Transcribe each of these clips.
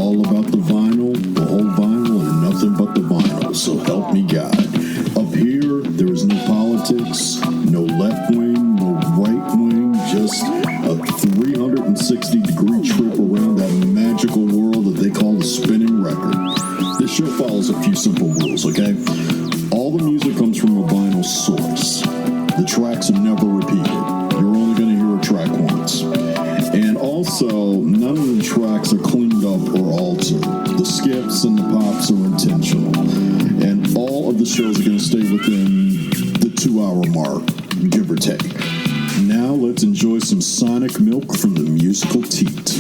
all about the vinyl, the whole vinyl, and nothing but the vinyl. So help me God. Up here, there is no politics, no left wing, no right wing, just a 360-degree trip around that magical world that they call the spinning record. This show follows a few simple rules, okay? All the music comes from a vinyl source. The tracks are never repeated. You're only going to hear a track once. And also, none of the tracks are cleaned up or altered. The skips and the pops are intentional. And all of the shows are going to stay within the 2-hour mark, give or take. Now let's enjoy some sonic milk from the musical teat.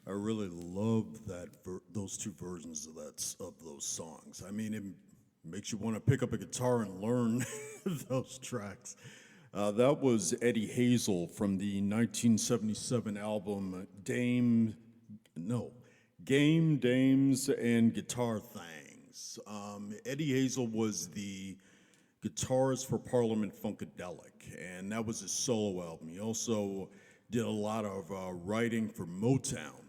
I really love those two versions of those songs. I mean, it makes you want to pick up a guitar and learn those tracks. That was Eddie Hazel from the 1977 album Game, Dames, and Guitar Things. Eddie Hazel was the guitarist for Parliament Funkadelic, and that was his solo album. He also did a lot of writing for Motown.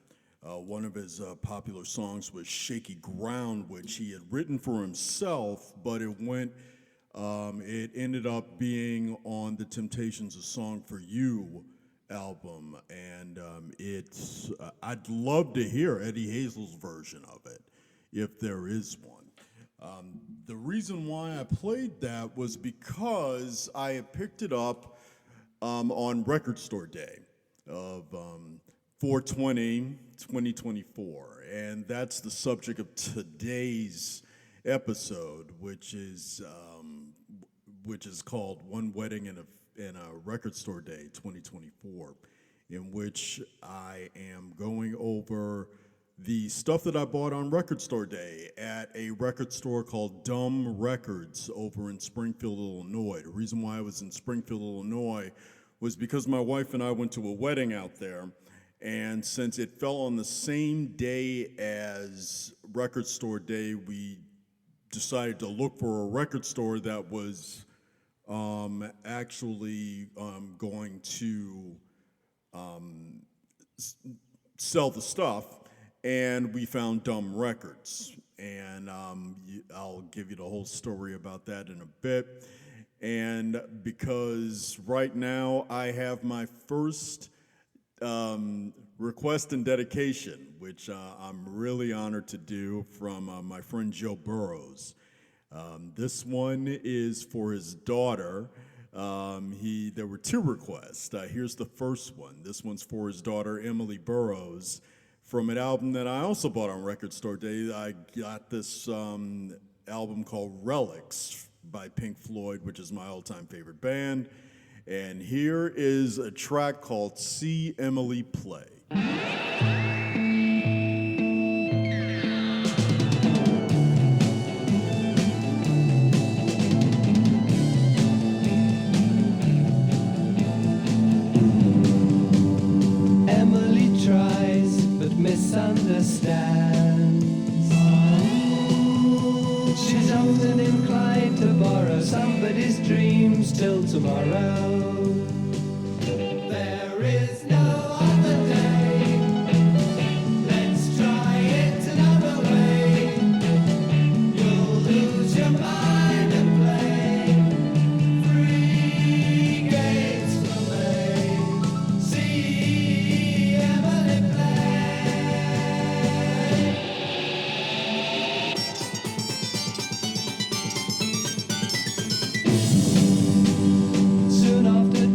One of his popular songs was Shaky Ground, which he had written for himself, but it ended up being on the Temptations' A Song for You album. And I'd love to hear Eddie Hazel's version of it, if there is one. The reason why I played that was because I had picked it up on Record Store Day of 4/20/2024, and that's the subject of today's episode, which is called "One Wedding and a Record Store Day 2024," in which I am going over the stuff that I bought on Record Store Day at a record store called Dumb Records over in Springfield, Illinois. The reason why I was in Springfield, Illinois was because my wife and I went to a wedding out there, and since it fell on the same day as Record Store Day, we decided to look for a record store that was actually going to sell the stuff, and we found Dumb Records. And I'll give you the whole story about that in a bit. And because right now I have my first request and dedication, which I'm really honored to do, from my friend Joe Burrows. This one is for his daughter. There were two requests. Here's the first one. This one's for his daughter, Emily Burrows, from an album that I also bought on Record Store Day. I got this album called Relics by Pink Floyd, which is my all-time favorite band. And here is a track called See Emily Play. Emily tries but misunderstands. She's often inclined to borrow somebody's dreams till tomorrow. There is no other day. Let's try it another way. You'll lose your mind and play. Free gates for me. See Emily play. Soon after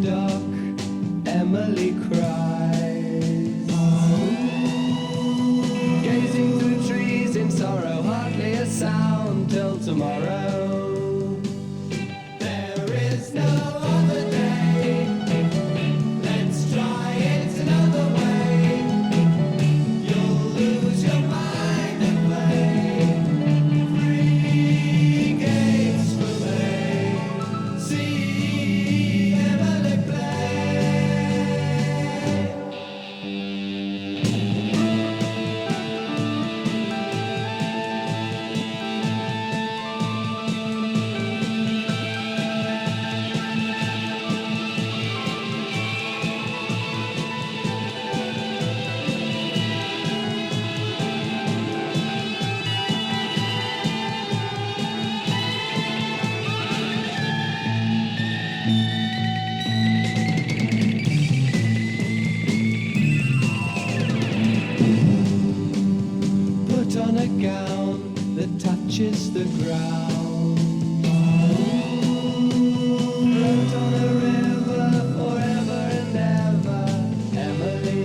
reaches the ground. Float on the river forever and ever, Emily.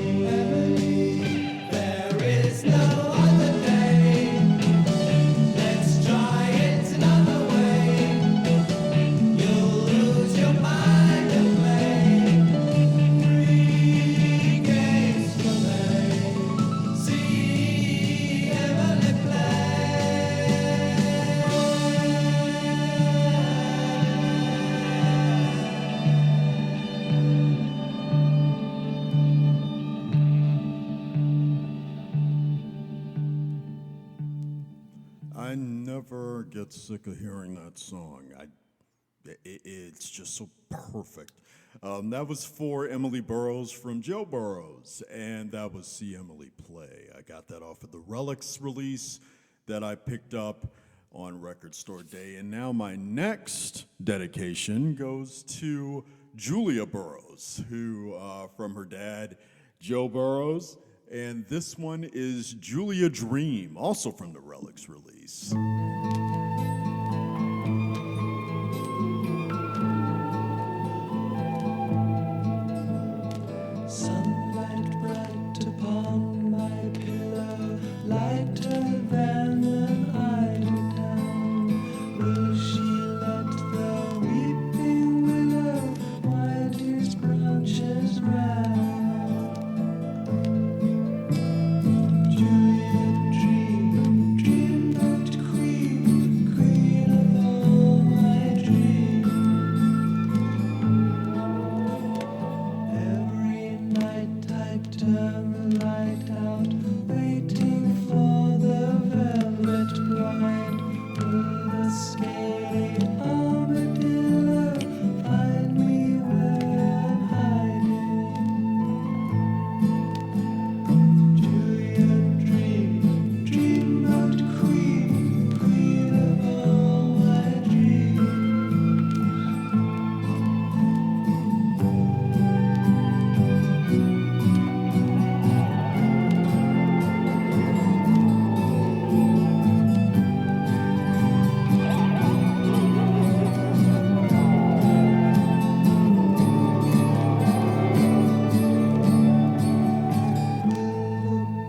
There is no other day. Let's try it another way. You'll lose your mind and play. 3 games to play. See Emily play. I never get sick of hearing that song. It's just so perfect. That was for Emily Burrows from Joe Burrows, and that was See Emily Play. I got that off of the Relics release that I picked up on Record Store Day. And now my next dedication goes to Julia Burrows, who, from her dad, Joe Burrows. And this one is Julia Dream, also from the Relics release. Sunlight bright upon my pillow, lighter than an eider down. Will she let the weeping willow wind its branches round? Julia, dream, dream not queen, queen of all my dreams. Every night I turn the light out, waiting for the velvet blind. Will the scaly armadillo find me where I'm hiding? Julia, dream, dream not queen, queen of all my dreams.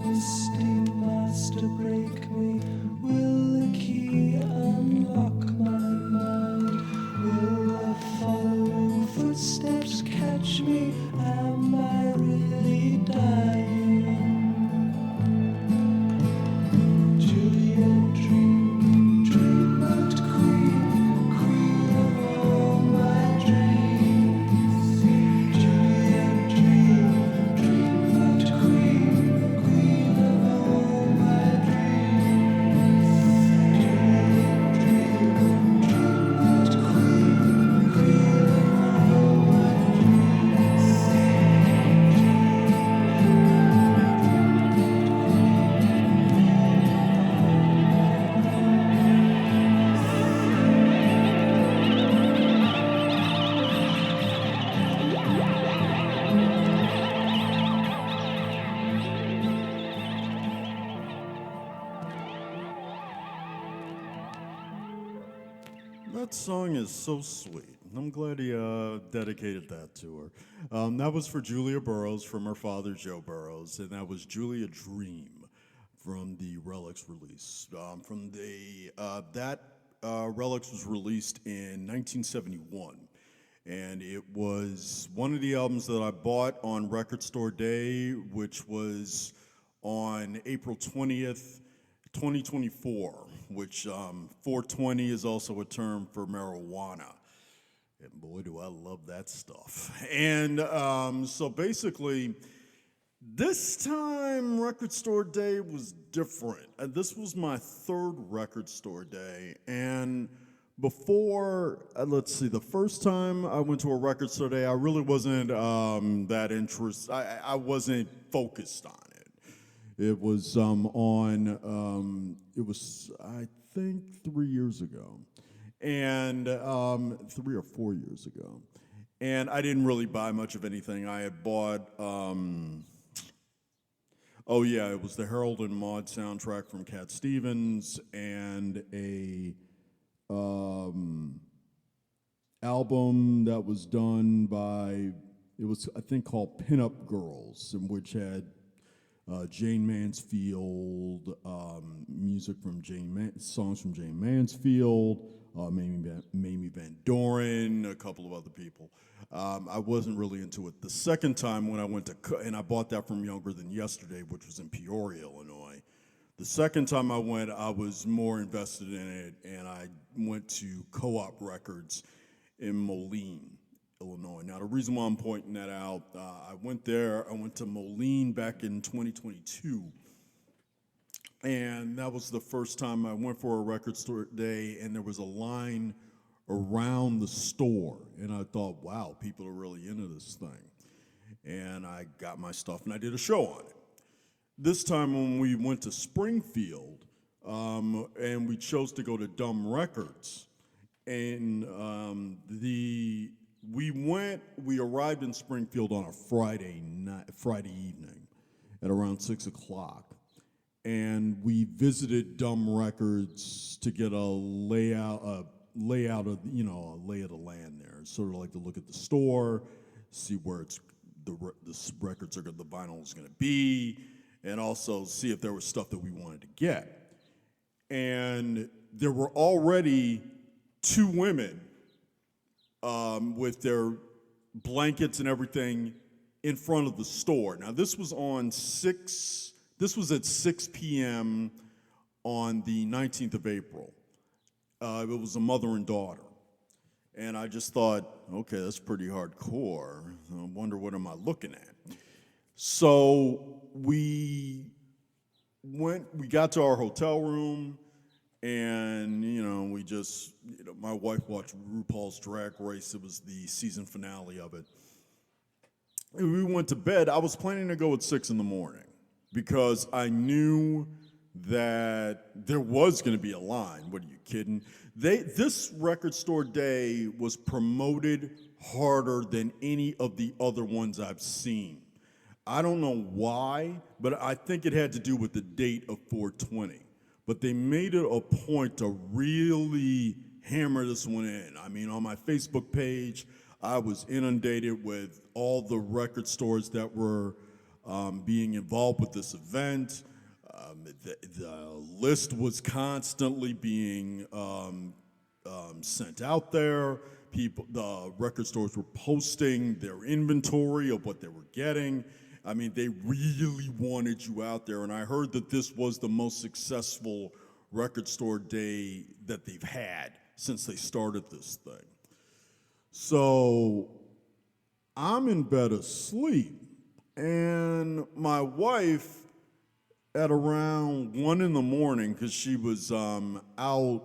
Misty master break me? Will the key unlock my mind? Will the following footsteps catch me? Am I really dying? Julia, dream, dream not queen, queen of all my dreams. Julia, dream, dream not queen, queen of all my dreams. Julia, dream, dream not queen, queen of all my That song is so sweet. I'm glad he dedicated that to her. That was for Julia Burrows from her father, Joe Burrows, and that was Julia Dream from the Relics release. That Relics was released in 1971, and it was one of the albums that I bought on Record Store Day, which was on April 20th, 2024, which 420 is also a term for marijuana. And boy, do I love that stuff. And so basically, this time Record Store Day was different. This was my third Record Store Day. And before, let's see, the first time I went to a Record Store Day, I really wasn't that interested. I wasn't focused on it. It was it was, I think, 3 years ago. And 3 or 4 years ago. And I didn't really buy much of anything. I had bought, Oh yeah, it was the Harold and Maude soundtrack from Cat Stevens and a album that was done by, it was I think called Pinup Girls, in which had Jane Mansfield, music from songs from Jane Mansfield, Mamie Van Doren, a couple of other people. I wasn't really into it. The second time when I went to, and I bought that from Younger Than Yesterday, which was in Peoria, Illinois. The second time I went, I was more invested in it, and I went to Co-op Records in Moline, Illinois. Now, the reason why I'm pointing that out, I went to Moline back in 2022, and that was the first time I went for a record store day, and there was a line around the store, and I thought, wow, people are really into this thing. And I got my stuff, and I did a show on it. This time when we went to Springfield, and we chose to go to Dumb Records, and we arrived in Springfield on a Friday evening at around 6 o'clock. And we visited Dumb Records to get a layout of, a lay of the land there. Sort of like to look at the store, see where the records are, the vinyl is going to be, and also see if there was stuff that we wanted to get. And there were already two women with their blankets and everything in front of the store. Now this was at 6 p.m. on the 19th of April. It was a mother and daughter. And I just thought, okay, that's pretty hardcore. I wonder what am I looking at? So we got to our hotel room, and, my wife watched RuPaul's Drag Race. It was the season finale of it. And we went to bed. I was planning to go at 6 in the morning because I knew that there was going to be a line. What are you kidding? This record store day was promoted harder than any of the other ones I've seen. I don't know why, but I think it had to do with the date of 420. But they made it a point to really hammer this one in. I mean, on my Facebook page, I was inundated with all the record stores that were being involved with this event. The list was constantly being sent out there. The record stores were posting their inventory of what they were getting. I mean, they really wanted you out there, and I heard that this was the most successful record store day that they've had since they started this thing. So I'm in bed asleep, and my wife, at around 1 in the morning, because she was out,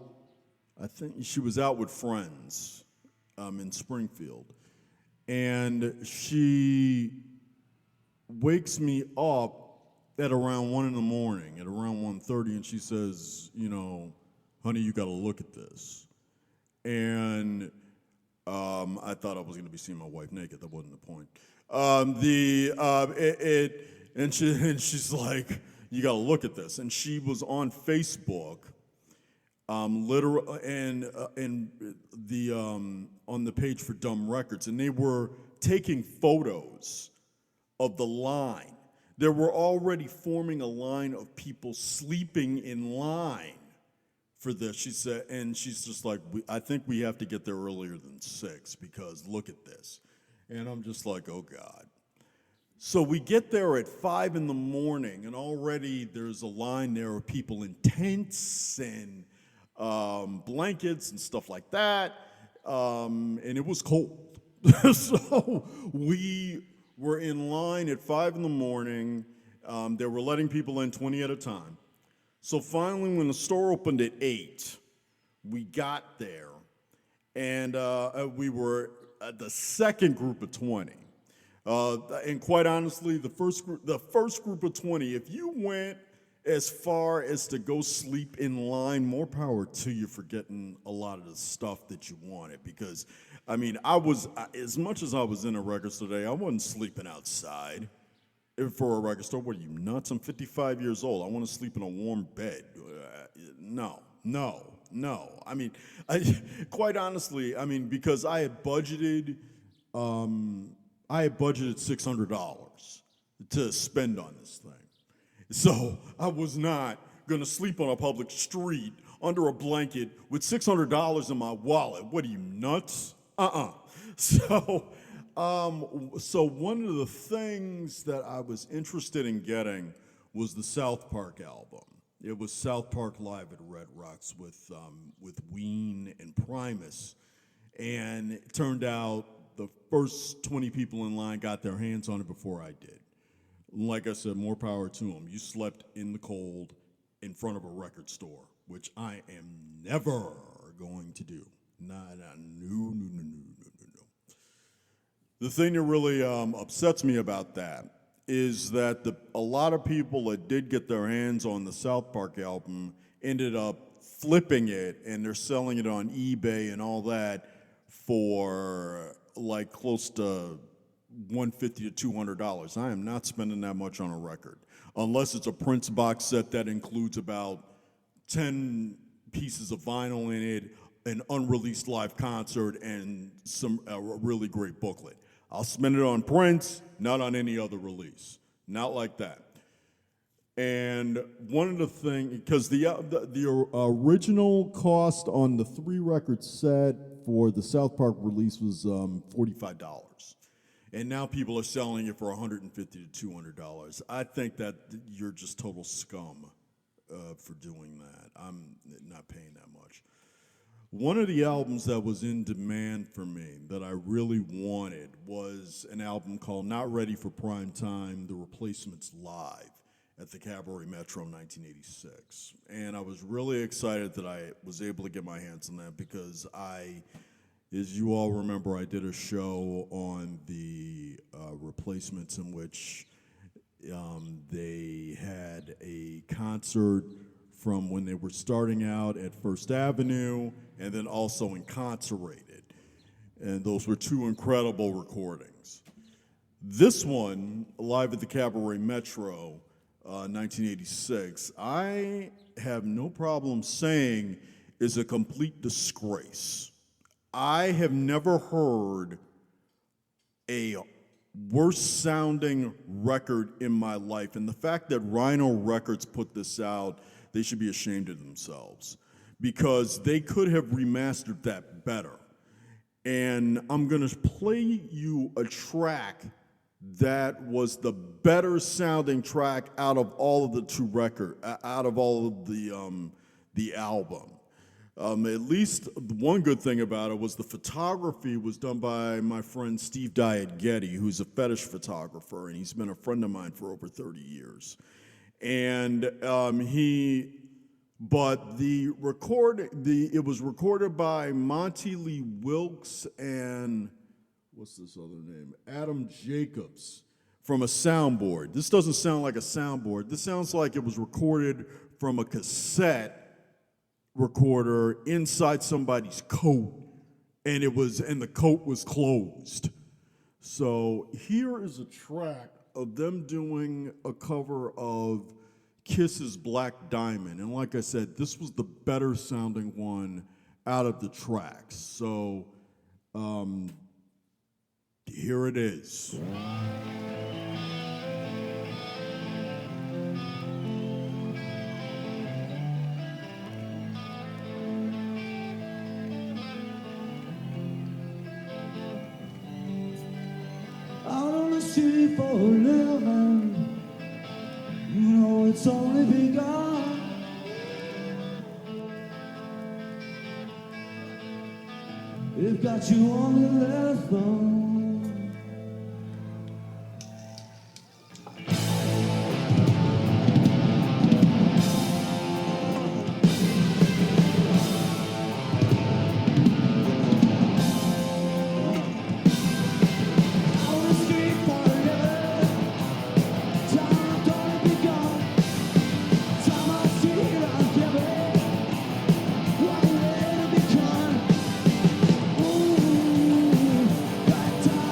I think she was out with friends in Springfield, and she wakes me up at around 1 in the morning, at around 1:30, and she says, honey, you got to look at this. And I thought I was going to be seeing my wife naked. That wasn't the point. And she's like, you got to look at this. And she was on Facebook, on the page for Dumb Records, and they were taking photos of the line. They were already forming a line of people sleeping in line for this. She said, and she's just like, I think we have to get there earlier than 6 because look at this. And I'm just like, oh God. So we get there at 5 in the morning, and already there's a line there of people in tents and blankets and stuff like that, and it was cold. So we were in line at 5 in the morning. They were letting people in 20 at a time. So finally, when the store opened at 8, we got there, and we were the second group of 20. And quite honestly, the first group of 20, if you went as far as to go sleep in line, more power to you for getting a lot of the stuff that you wanted. Because, I mean, as much as I was in a record store today, I wasn't sleeping outside. For a record store. What are you, nuts? I'm 55 years old. I want to sleep in a warm bed. No. I mean, quite honestly, I mean, because I had budgeted $600 to spend on this thing. So I was not going to sleep on a public street under a blanket with $600 in my wallet. What are you, nuts? So, so one of the things that I was interested in getting was the South Park album. It was South Park Live at Red Rocks with Ween and Primus, and it turned out the first 20 people in line got their hands on it before I did. Like I said, more power to them. You slept in the cold in front of a record store, which I am never going to do. No. The thing that really upsets me about that is that a lot of people that did get their hands on the South Park album ended up flipping it, and they're selling it on eBay and all that for like close to $150 to $200. I am not spending that much on a record, unless it's a Prince box set that includes about 10 pieces of vinyl in it, an unreleased live concert, and a really great booklet. I'll spend it on Prince, not on any other release. Not like that. And one of the things, because the original cost on the 3-record set for the South Park release was $45. And now people are selling it for $150 to $200. I think that you're just total scum for doing that. I'm not paying that much. One of the albums that was in demand for me that I really wanted was an album called Not Ready for Prime Time, The Replacements Live at the Cabaret Metro in 1986. And I was really excited that I was able to get my hands on that because as you all remember, I did a show on the Replacements in which they had a concert from when they were starting out at First Avenue and then also Incarcerated. And those were two incredible recordings. This one, Live at the Cabaret Metro, 1986, I have no problem saying is a complete disgrace. I have never heard a worse sounding record in my life. And the fact that Rhino Records put this out, they should be ashamed of themselves because they could have remastered that better. And I'm gonna play you a track that was the better sounding track out of all of out of all of the album. At least one good thing about it was the photography was done by my friend Steve Diet-Getty, who's a fetish photographer, and he's been a friend of mine for over 30 years. And it was recorded by Monty Lee Wilkes and what's this other name? Adam Jacobs from a soundboard. This doesn't sound like a soundboard. This sounds like it was recorded from a cassette recorder inside somebody's coat, and the coat was closed. So here is a track of them doing a cover of Kiss's Black Diamond, and like I said, this was the better sounding one out of the tracks. So here it is. Out on the street for a living, you know it's only begun. It got you on the left thumb. Time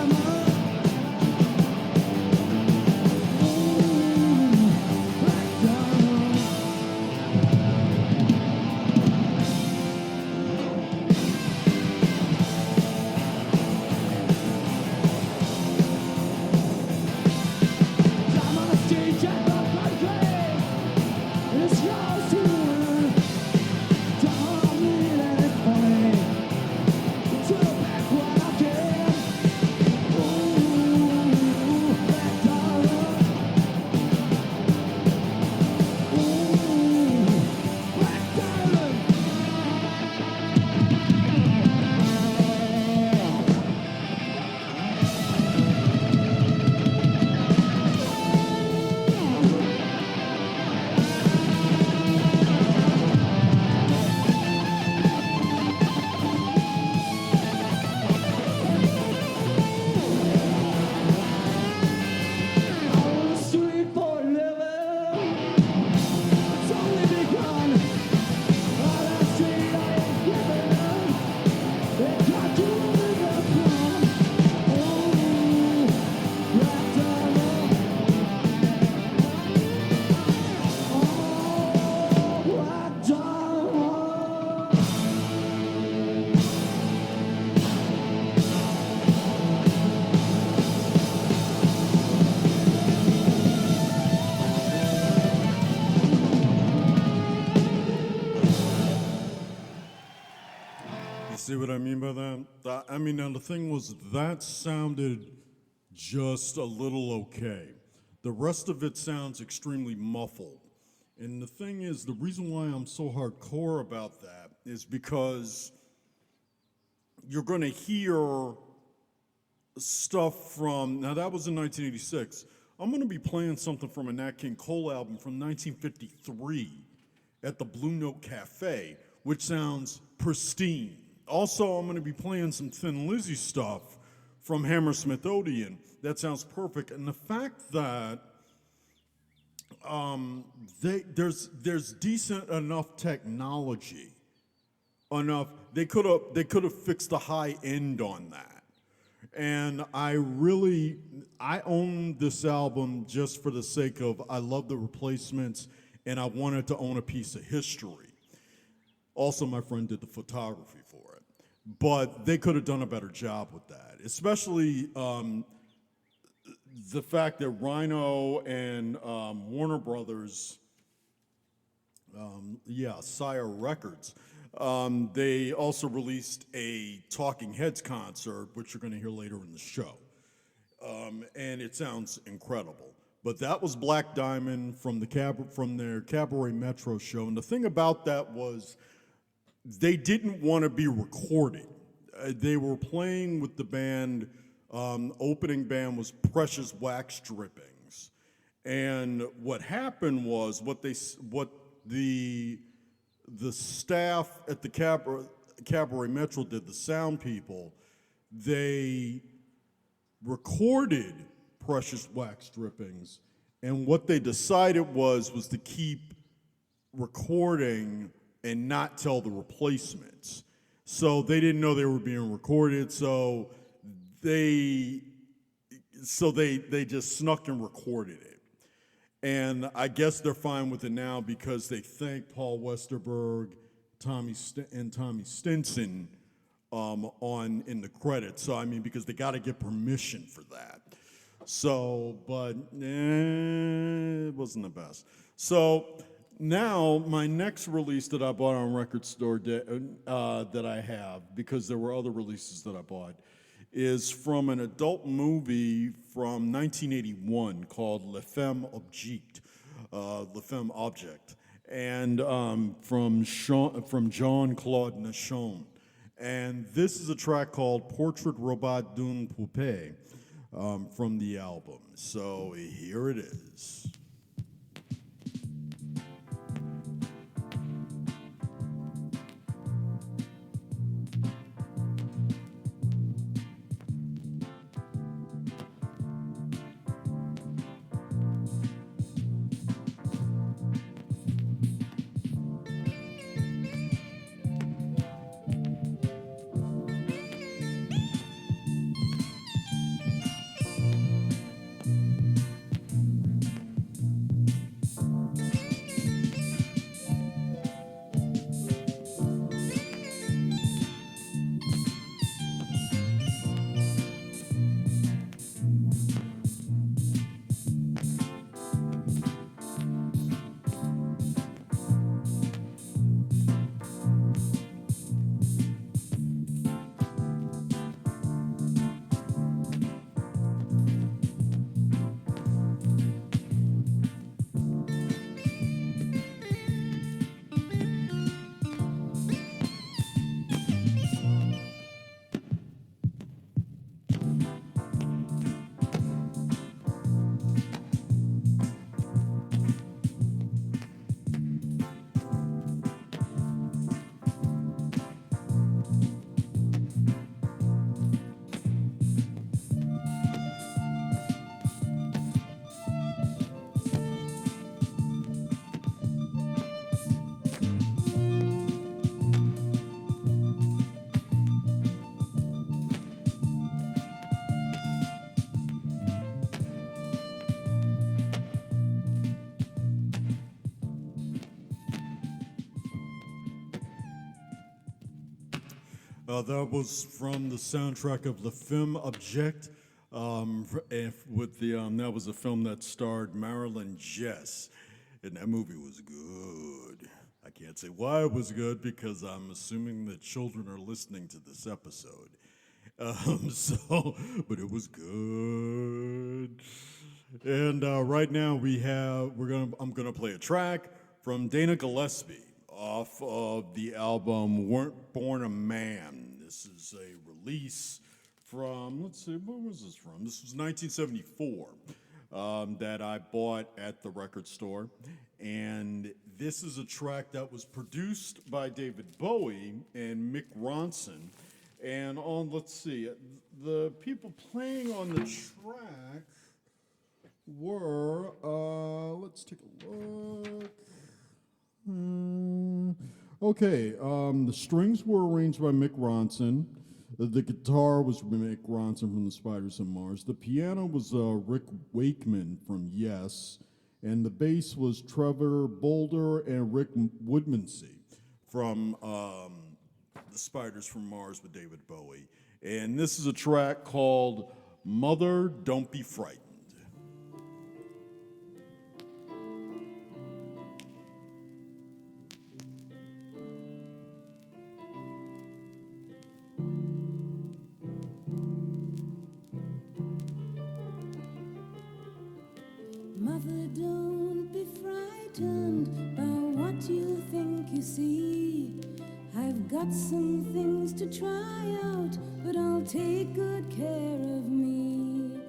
what I mean by that? I mean, now the thing was, that sounded just a little okay. The rest of it sounds extremely muffled. And the thing is, the reason why I'm so hardcore about that is because you're going to hear stuff from, now that was in 1986. I'm going to be playing something from a Nat King Cole album from 1953 at the Blue Note Cafe, which sounds pristine. Also, I'm going to be playing some Thin Lizzy stuff from Hammersmith Odeon. That sounds perfect. And the fact that there's decent enough technology, they could have fixed the high end on that. And I own this album just for the sake of, I love the replacements and I wanted to own a piece of history. Also, my friend did the photography for it. But they could have done a better job with that, especially the fact that Rhino and Warner Brothers, Sire Records, they also released a Talking Heads concert, which you're going to hear later in the show. And it sounds incredible. But that was Black Diamond from their Cabaret Metro show. And the thing about that was they didn't want to be recorded. They were playing with the band. Opening band was Precious Wax Drippings. And what happened was what the staff at the Cabaret Metro did, the sound people, they recorded Precious Wax Drippings, and what they decided was to keep recording and not tell the replacements. So they didn't know they were being recorded, so they just snuck and recorded it. And I guess they're fine with it now because they thank Paul Westerberg, Tommy Stinson in the credits. So I mean, because they got to get permission for that. So, but it wasn't the best. So now my next release that I bought on Record Store that I have, because there were other releases that I bought, is from an adult movie from 1981 called Le Femme Object, and from Jean-Claude Nashon. And this is a track called Portrait Robot d'une Poupée from the album. So here it is. That was from the soundtrack of Le Femme Object, that was a film that starred Marilyn Jess, and that movie was good. I I can't say why it was good because I'm assuming that children are listening to this episode. But it was good. And right now I'm gonna play a track from Dana Gillespie off of the album "Weren't Born a Man." This is a release from, let's see, where was this from? This was 1974 that I bought at the record store. And this is a track that was produced by David Bowie and Mick Ronson. And let's see, the people playing on the track were, let's take a look. Okay, the strings were arranged by Mick Ronson. The guitar was Mick Ronson from the Spiders from Mars. The piano was Rick Wakeman from Yes. And the bass was Trevor Boulder and Rick Woodmansey from the Spiders from Mars with David Bowie. And this is a track called Mother, Don't Be Frightened. Mother, don't be frightened by what you think you see. I've got some things to try out, but I'll take good care of me.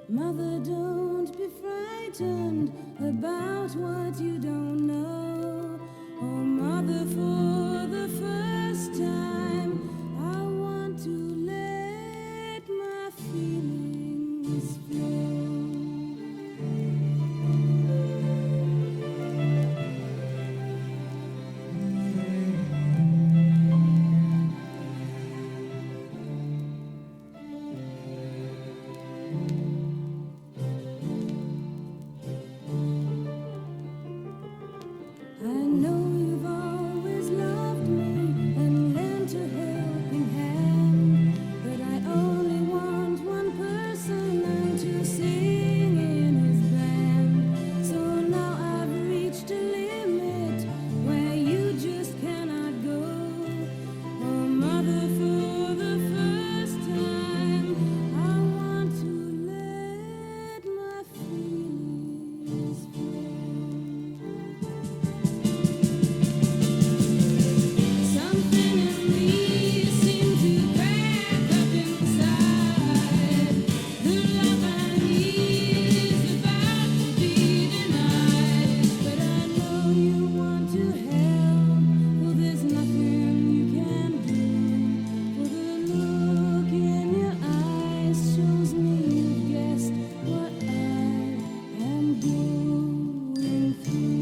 Mother, don't be frightened about what you don't know. Oh, Mother, for the first time, I want to let my feelings flow. I know you've always loved me and lent a helping hand, but I only want one person and to sing in his band. So now I've reached a limit where you just cannot go. Oh, Mother, for the first time, I want to let my feelings flow. Something in me seemed to crack up inside. The love I need is about to be denied. But I know you want to help. Well, there's nothing you can do. For the look in your eyes shows me you've guessed what I am going through.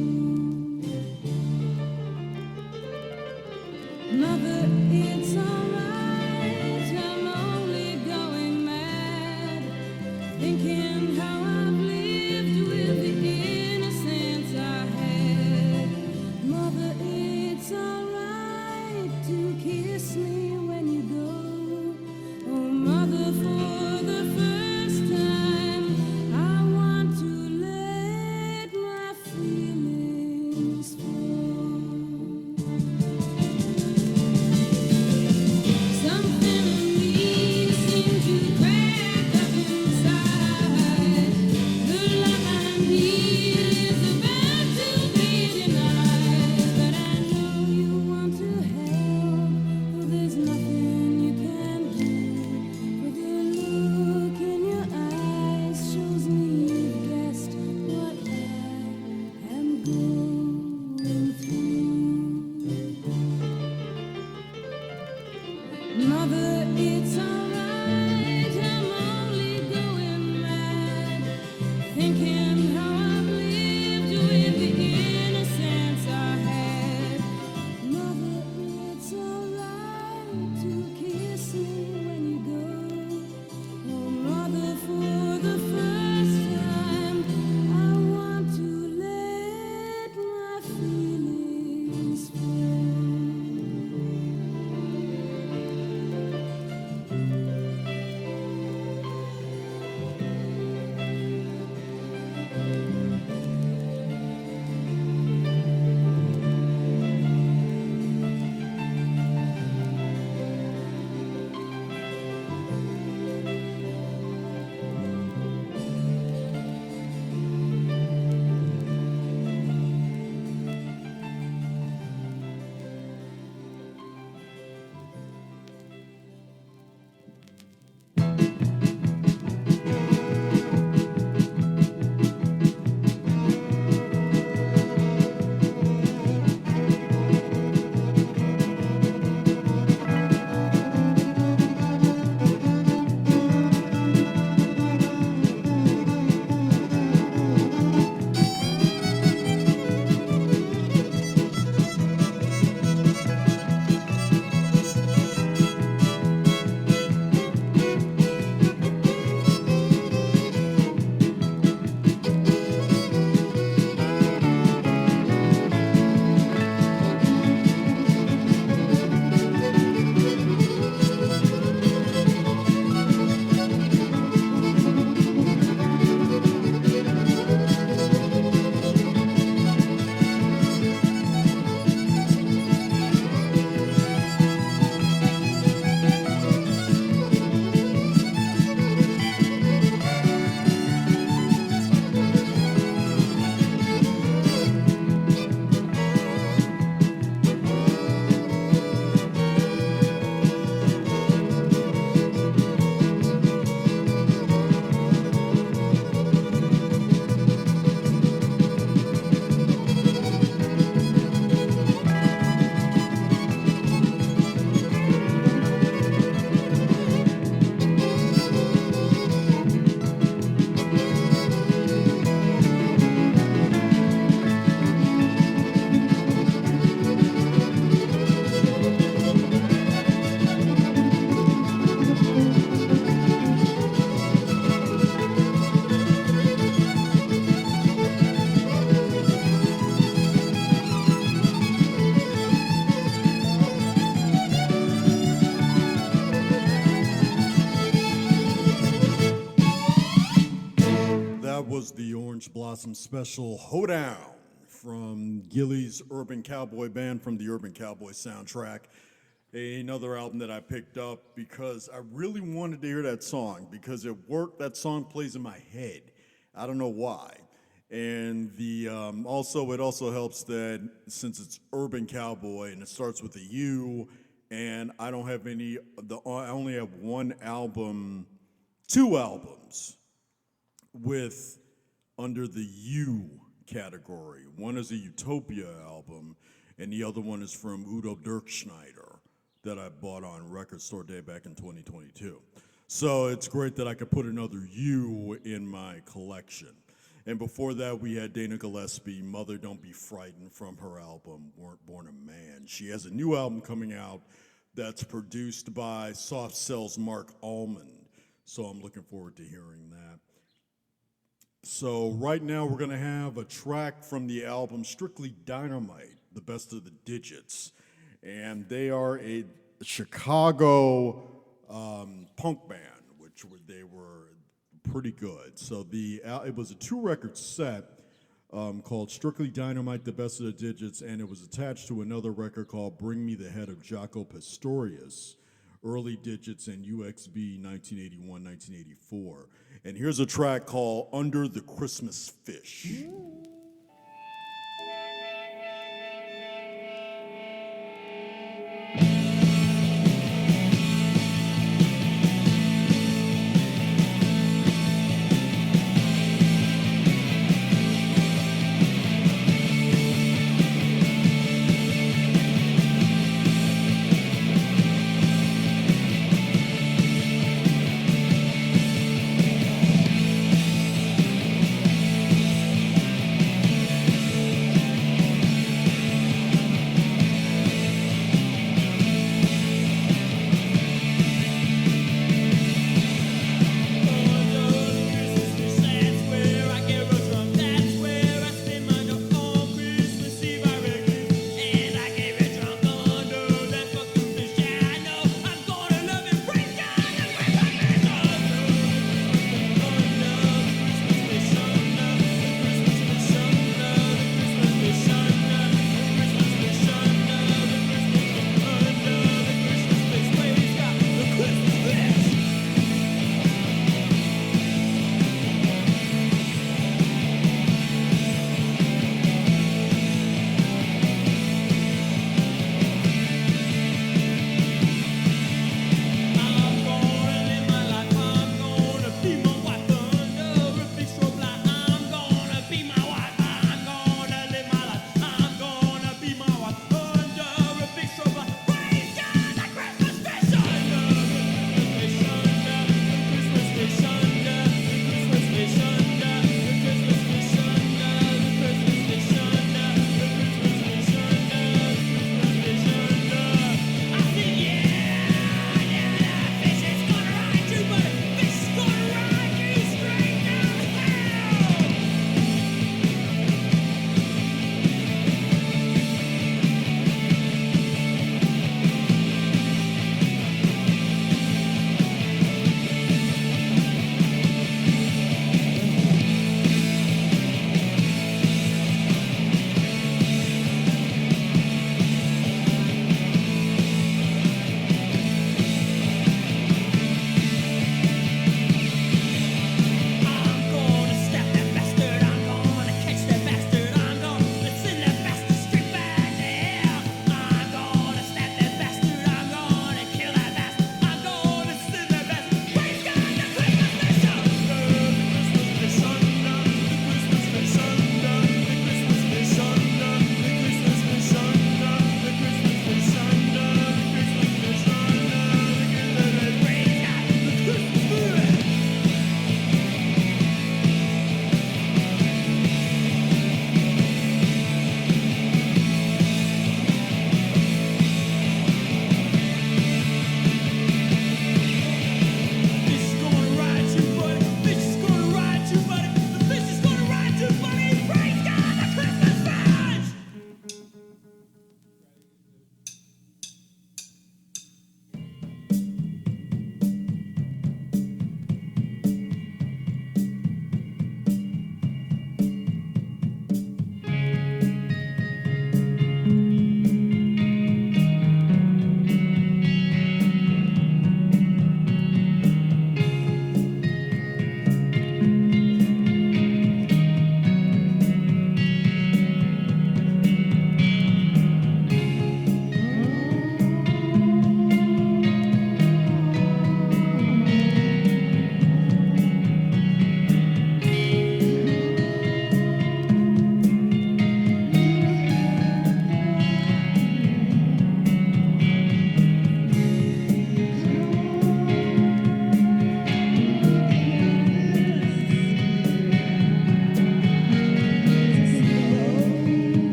Mother, it's alright, I'm only going mad, thinking how I've lived with the innocence I had. Mother, it's alright to kiss me when you go. Oh, Mother, for the first time, I want to let my feelings flow. Something in me seemed to crack up inside. The love I need is about to be denied. But I know you want to help. Well, there's nothing you can do. For the look in your eyes shows me you've guessed what I am going through. Mother, it's alright, I'm only going mad, thinking how I've lived with the innocence I had. Mother, it's alright to kiss me when you go. Oh, Mother, for the first time, I want to let my feelings flow. some special hoedown from Gilly's Urban Cowboy Band from the Urban Cowboy soundtrack. Another album that I picked up because I really wanted to hear that song because at work that song plays in my head. I don't know why. And the it also helps that since it's Urban Cowboy and it starts with a U, and I don't have I only have two albums with under the U category. One is a Utopia album, and the other one is from Udo Dirkschneider that I bought on Record Store Day back in 2022. So it's great that I could put another U in my collection. And before that, we had Dana Gillespie, Mother Don't Be Frightened, from her album, Weren't Born a Man. She has a new album coming out that's produced by Soft Cell's Mark Almond. So I'm looking forward to hearing that. So right now we're going to have a track from the album Strictly Dynamite, The Best of the Digits. And they are a Chicago punk band, they were pretty good. So it was a 2-record set called Strictly Dynamite, The Best of the Digits, and it was attached to another record called Bring Me the Head of Jaco Pastorius, Early Digits and UXB 1981-1984. And here's a track called Under the Christmas Fish.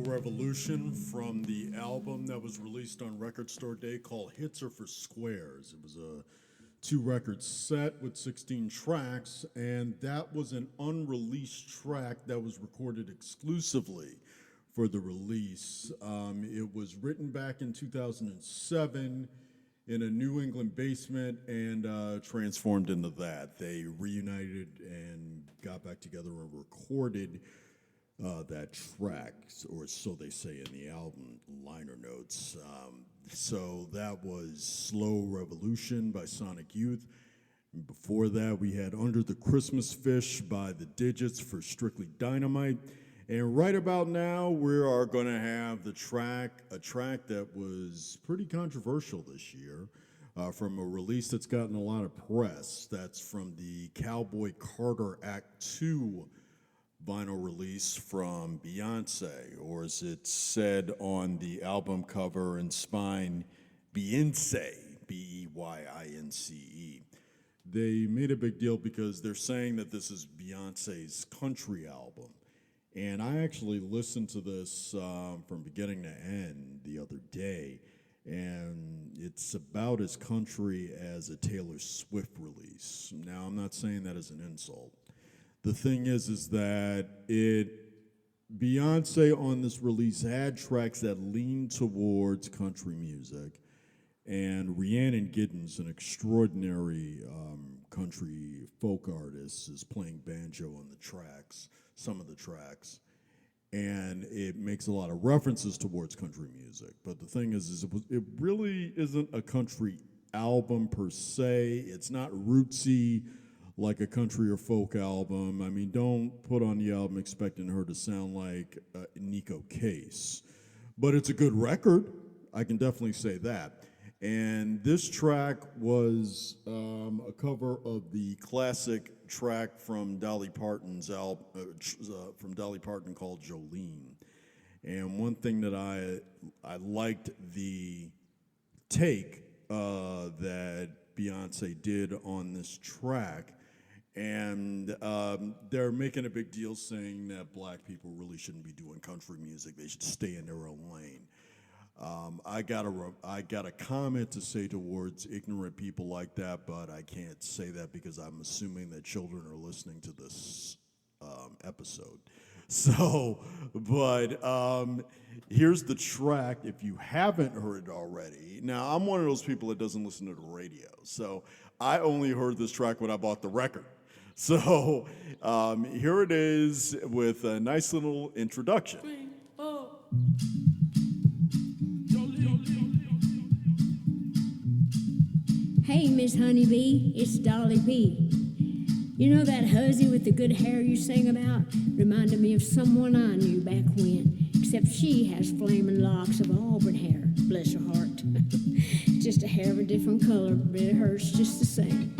Revolution from the album that was released on Record Store Day called Hits Are for Squares. It was a 2-record set with 16 tracks, and that was an unreleased track that was recorded exclusively for the release. It was written back in 2007 in a New England basement and transformed into that. They reunited and got back together and recorded that track, or so they say in the album liner notes. So that was Slow Revolution by Sonic Youth. And before that, we had Under the Christmas Fish by The Digits for Strictly Dynamite. And right about now, we are going to have a track that was pretty controversial this year from a release that's gotten a lot of press. That's from the Cowboy Carter Act 2 vinyl release from Beyonce, or as it's said on the album cover and spine, Beyonce, Beyince. They made a big deal because they're saying that this is Beyonce's country album. And I actually listened to this from beginning to end the other day, and it's about as country as a Taylor Swift release. Now, I'm not saying that as an insult. The thing is that Beyonce on this release had tracks that lean towards country music, and Rhiannon Giddens, an extraordinary country folk artist, is playing banjo on the tracks, some of the tracks, and it makes a lot of references towards country music. But the thing is it really isn't a country album per se. It's not rootsy like a country or folk album. I mean, don't put on the album expecting her to sound like Nico Case. But it's a good record. I can definitely say that. And this track was a cover of the classic track from Dolly Parton's album, from Dolly Parton called Jolene. And one thing that I liked the take that Beyonce did on this track. And they're making a big deal saying that black people really shouldn't be doing country music. They should stay in their own lane. I got a comment to say towards ignorant people like that, but I can't say that because I'm assuming that children are listening to this episode. So, but here's the track if you haven't heard it already. Now, I'm one of those people that doesn't listen to the radio, so I only heard this track when I bought the record. So here it is with a nice little introduction. Hey, Miss Honeybee, it's Dolly P. You know that hussy with the good hair you sang about? Reminded me of someone I knew back when, except she has flaming locks of auburn hair. Bless her heart. Just a hair of a different color, but it hurts just the same.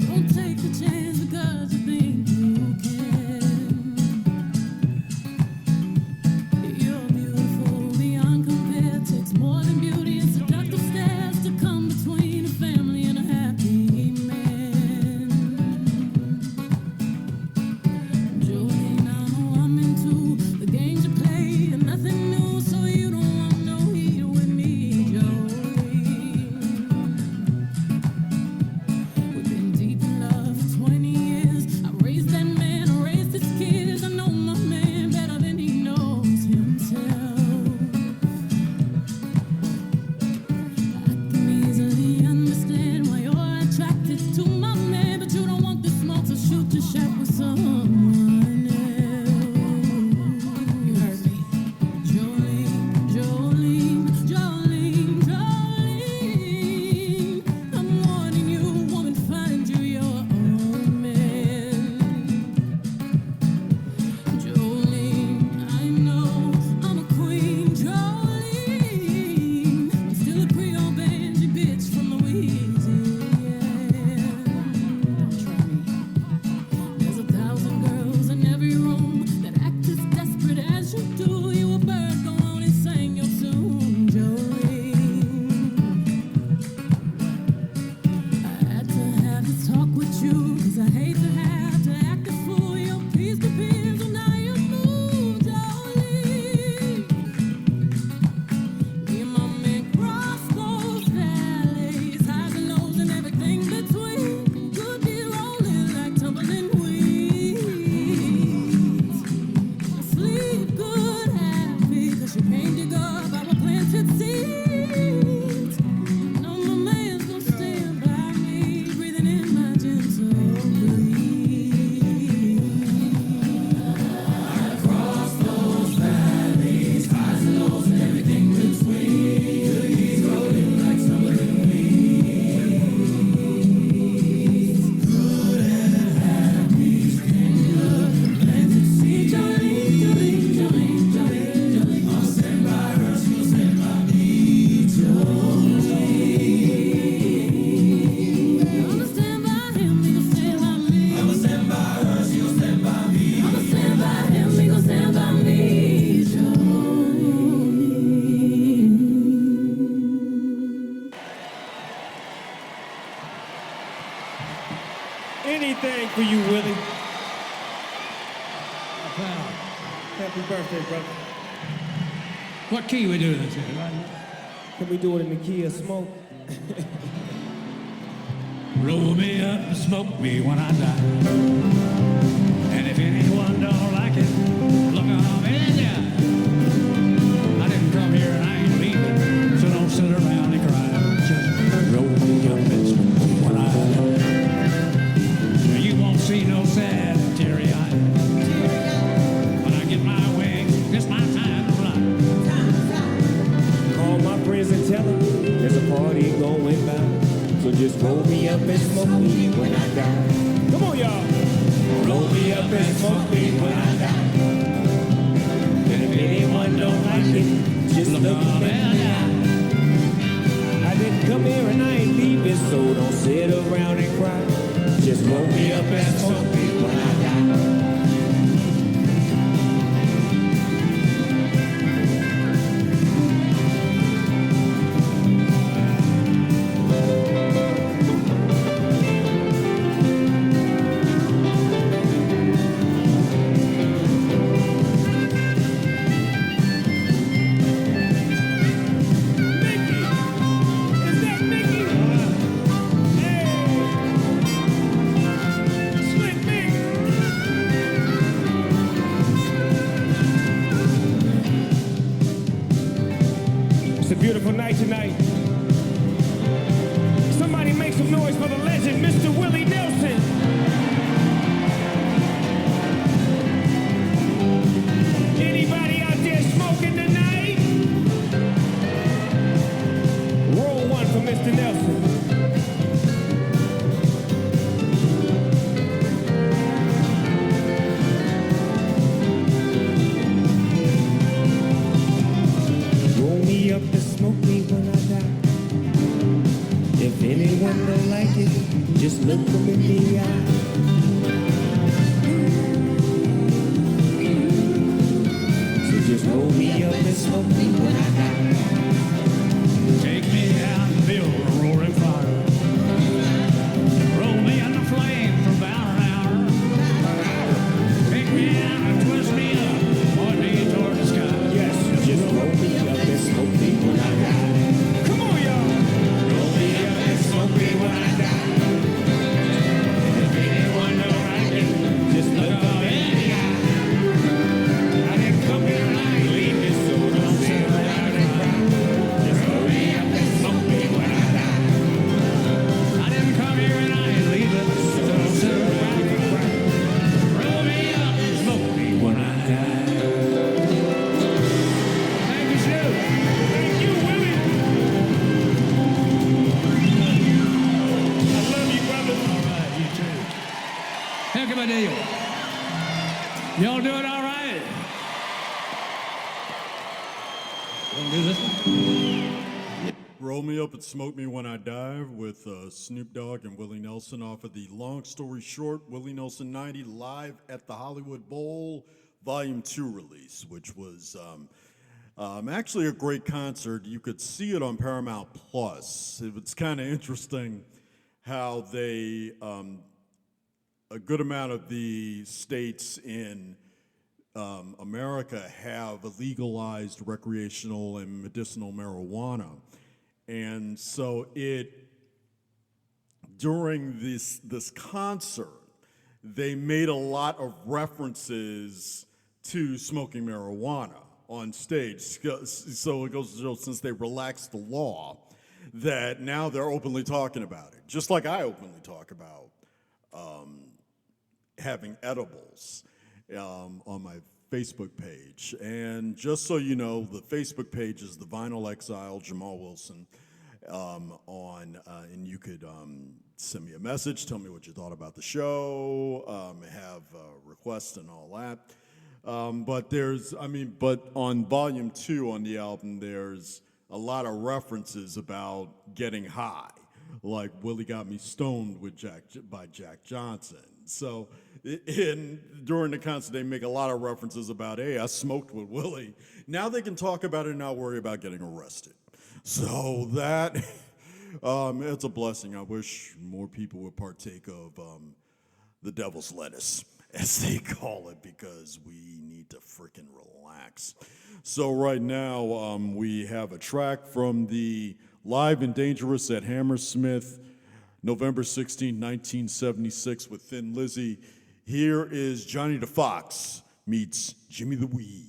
Don't take a chance because you think Anything for you, Willie. Well, Happy birthday, brother. what key we doing this in? Right? Can we do it in the key of smoke? Roll me up and smoke me when I die. And if anyone don't like it, look on me in the eye. I didn't come here and I ain't leaving, so don't sit around and cry. Just roll me up and smoke me when I die. You won't see no sad teary eye. When I get my wings, it's my time to fly. Call my friends and tell them there's a party going by. So just roll me up and smoke me when I die. Come on, y'all. Roll me up and smoke me when I die. And if anyone don't like it, just look at me. I didn't come here and I ain't leaving, so don't sit around and cry. Just roll me up and smoke me when I die. It's a beautiful night tonight. Somebody make some noise for the legend, Mr. Willie Nelson. Anybody out there smoking tonight? Roll one for Mr. Nelson. Roll me up and smoke me when I die. If anyone don't like it, just look them in the eye. So just roll me up and smoke me when I die. Take me out and build a roaring fire. Roll me in the flame for about an hour. Take me out and twist me up, point me toward the sky. Yes, just roll me up and smoke me when I die. Come on, y'all. Roll me up and smoke me when I die. If anyone don't like it, just look up in the eye. I didn't come here and I ain't leaving, so don't sit around and cry. Just roll me up and smoke me when I die. I didn't come here and I ain't leaving, so don't sit around and cry. Roll me up and smoke me when I die. Thank you, Stu. Thank you, Willie. I love you, brother. All right, you too. Heck of a deal. Y'all doing all right? Want to do this one? Roll Me Up and Smoke Me When I Die with Snoop Dogg and Willie Nelson off of the Long Story Short Willie Nelson 90 Live at the Hollywood Bowl Volume 2 release, which was actually a great concert. You could see it on Paramount Plus. It's kind of interesting how they, a good amount of the states in America have legalized recreational and medicinal marijuana. And so during this concert, they made a lot of references to smoking marijuana on stage. So it goes to show, since they relaxed the law, that now they're openly talking about it. Just like I openly talk about having edibles on my Facebook page. And just so you know, the Facebook page is The Vinyl Exile, Jamal Wilson. And you could send me a message, tell me what you thought about the show, have requests and all that. But on volume 2 on the album, there's a lot of references about getting high, like Willie Got Me Stoned by Jack Johnson. So during the concert, they make a lot of references about, hey, I smoked with Willie. Now they can talk about it and not worry about getting arrested. So that It's a blessing. I wish more people would partake of the devil's lettuce, as they call it, because we need to freaking relax. So right now, we have a track from the Live and Dangerous at Hammersmith, November 16, 1976, with Thin Lizzy. Here is Johnny the Fox meets Jimmy the Weed.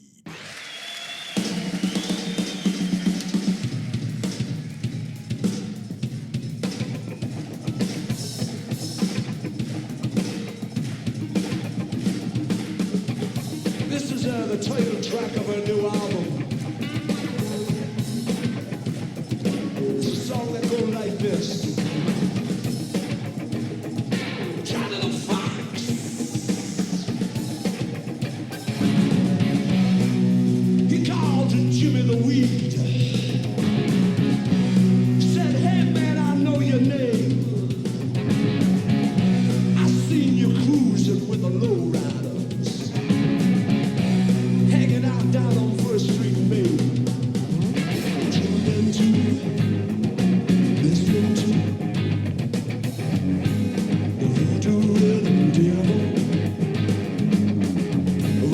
This is the title track of a new album. It's a song that goes like this. Johnny the Fox. He called to Jimmy the Weed. Said, hey man, I know your name. I seen you cruising with the lowriders. Hanging out down on First Street, Maine. Tuned into, listening to the voodoo rhythm devil.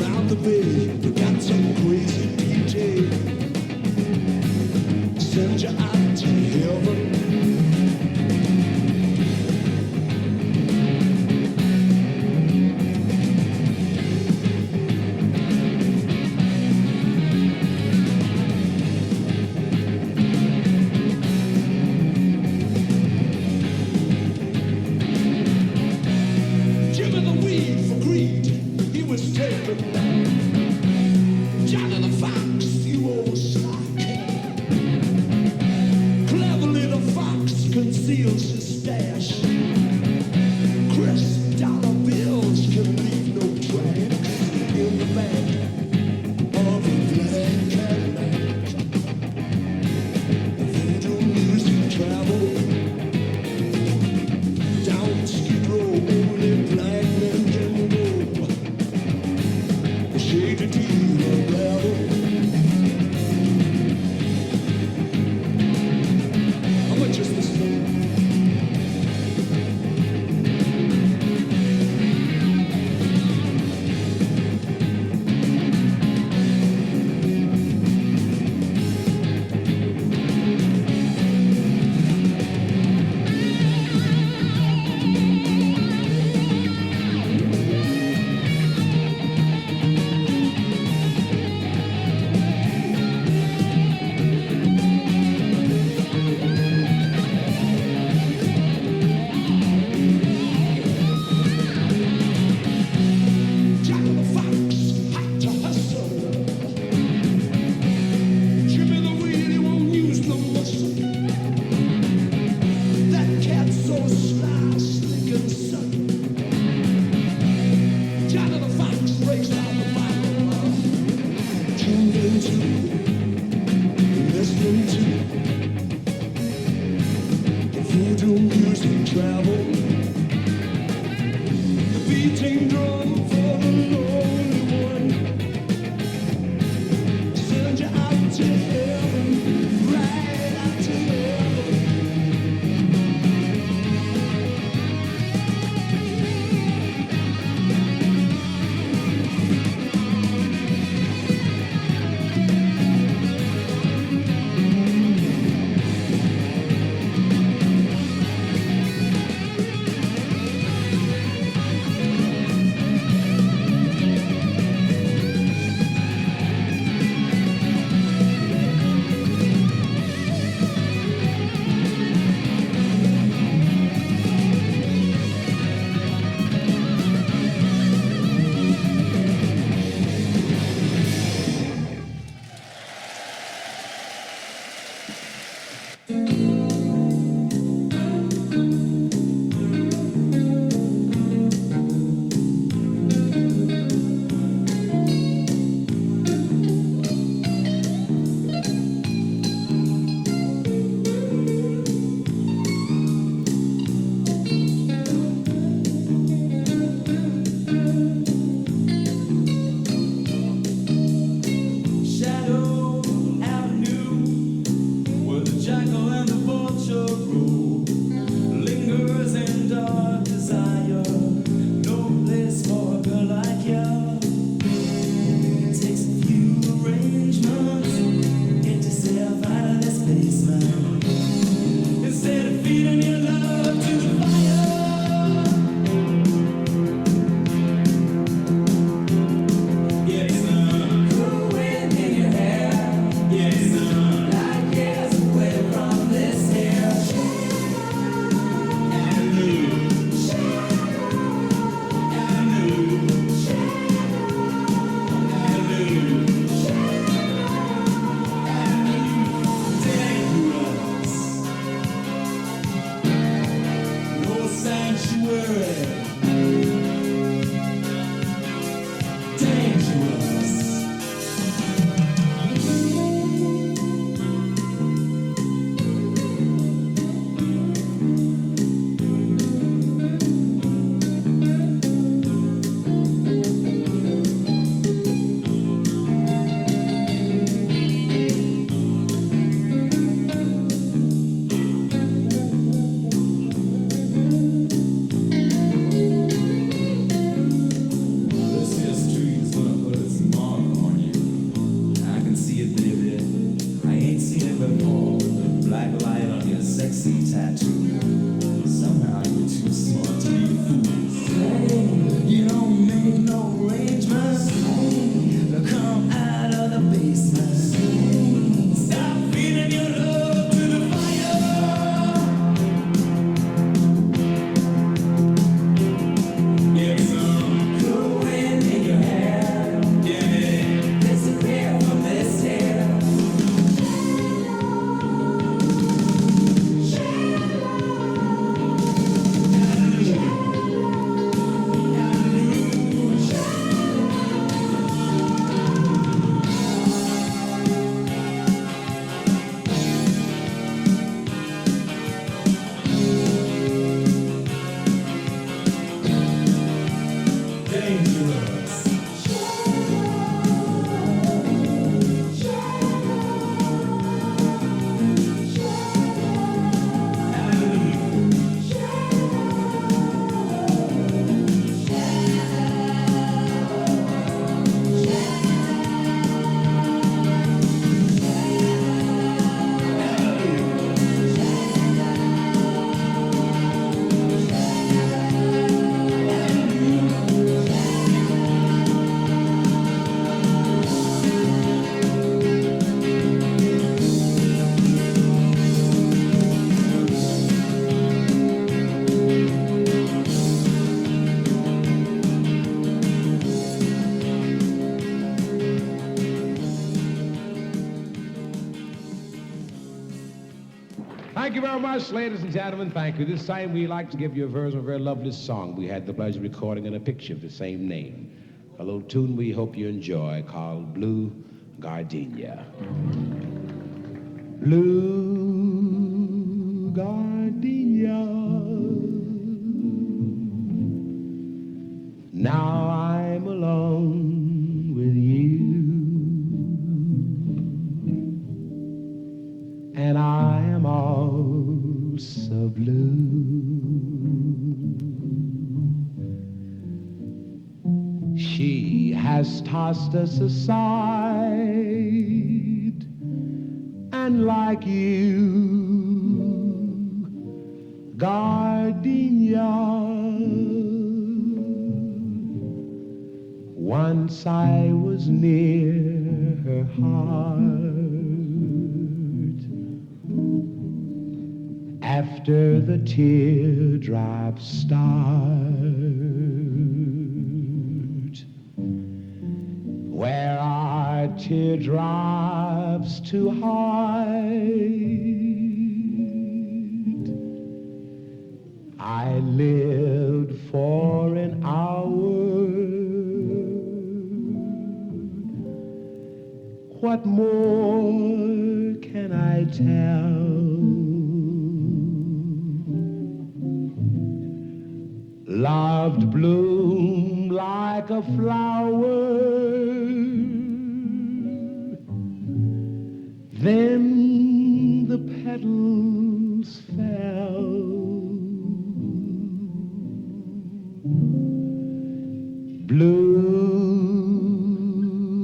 Around the bay, we got some crazy DJ. Send you out to heaven. Jimmy the Weed for greed, he was taken. Johnny the Fox, you old slack. Cleverly the fox conceals his stash. Crisp dollar bills can leave no tracks in the back of a black Cadillac. Voodoo music travel down Skid Row, only black men can go. The shady deal unravel. How much is this thing? Johnny the Fox, hot to hustle. Jimmy the Weed, he won't use no muscle. That cat's so sly, slick and subtle. Johnny the Fox breaks down the Bible. Tuned into, listening to the voodoo music travel. The beating drum for the lonely one. Send you out to heaven, right out to heaven. sanctuary. Dangerous. This here street's gonna put its mark on you. I can see it, baby. I ain't seen it before. The black light on your sexy tattoo. Somehow you're too smart to be fools. You don't make no arrangements to come out of the basement. Stop feeding your love to the fire. Get some cool wind in your hair. Yeah, disappear from this here. Dangerous. Thank you very much, ladies and gentlemen. Thank you. This time we like to give you a version of a very lovely song we had the pleasure of recording in a picture of the same name. A little tune we hope you enjoy called Blue Gardenia. Blue Gardenia. Now I'm alone with you. And I am all so blue. She has tossed us aside, and like you, gardenia, once I was near her heart. After the teardrops start, where are teardrops to hide? I lived for an hour. What more can I tell? Loved bloom like a flower, then the petals fell. Blue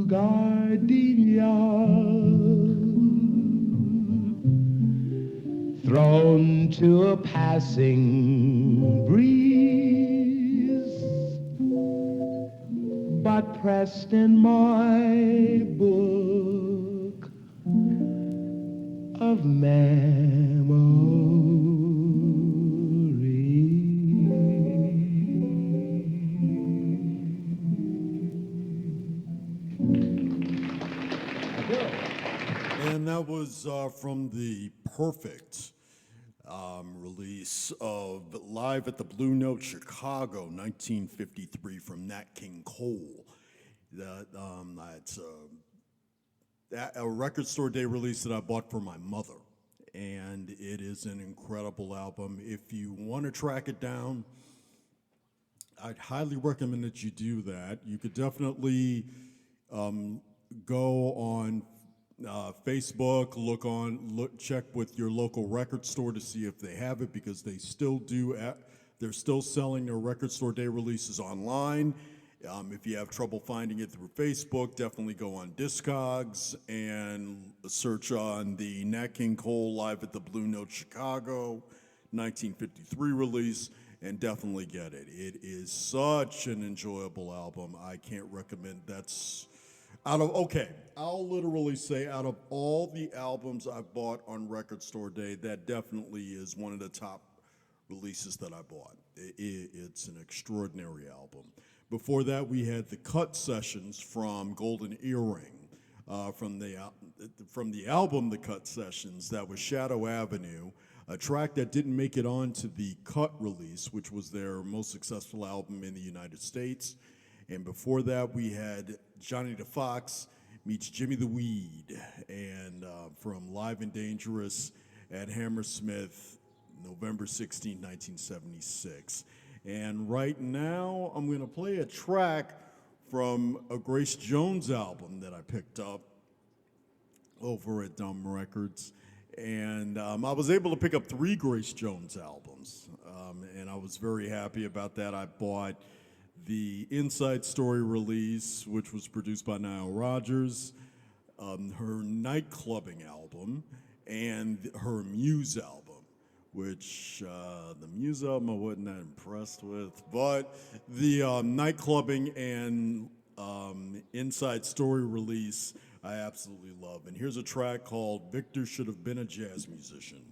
gardenia, thrown to a passing breeze, but pressed in my book of And that was from the perfect release of Live at the Blue Note Chicago, 1953, from Nat King Cole. It's a record store day release that I bought for my mother, and it is an incredible album. If you want to track it down, I'd highly recommend that you do that. You could definitely go on Facebook, check with your local record store to see if they have it, because they still do. They're still selling their record store day releases online. If you have trouble finding it through Facebook, definitely go on Discogs and search on the Nat King Cole Live at the Blue Note Chicago 1953 release, and definitely get it. It is such an enjoyable album. I can't recommend. I'll literally say out of all the albums I've bought on Record Store Day, that definitely is one of the top releases that I bought. It's an extraordinary album. Before that, we had the Cut Sessions from Golden Earring. From the album The Cut Sessions, that was Shadow Avenue, a track that didn't make it onto the Cut release, which was their most successful album in the United States. And before that, we had Johnny the Fox meets Jimmy the Weed, and from Live and Dangerous at Hammersmith, November 16, 1976. And right now, I'm going to play a track from a Grace Jones album that I picked up over at Dumb Records. And I was able to pick up 3 Grace Jones albums, and I was very happy about that. I bought the Inside Story release, which was produced by Nile Rodgers, her Nightclubbing album, and her Muse album, which the Muse album I wasn't that impressed with, but the Nightclubbing and Inside Story release I absolutely love. And here's a track called Victor Should Have Been a Jazz Musician.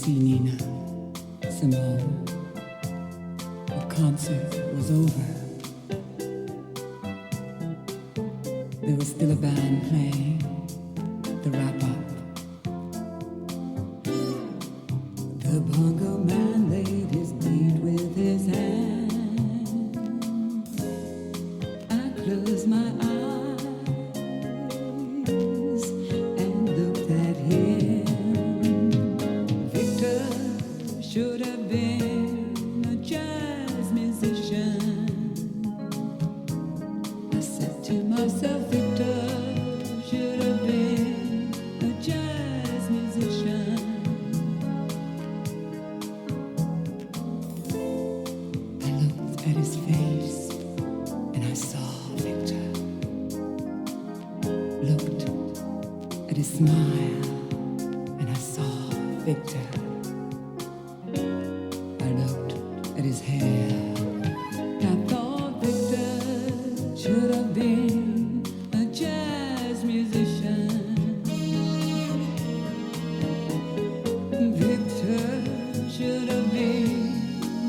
see Nina Simone. The concert was over. There was still a band playing the wrap-up. The bongo man laid his beat with his hand. I closed my eyes and looked at him. Victor should have been a jazz musician. I said to myself, Victor should have been a jazz musician. I looked at his face and I saw Victor. Looked at his smile and I saw Victor. I looked at his hair. I thought Victor should have been a jazz musician. Victor should have been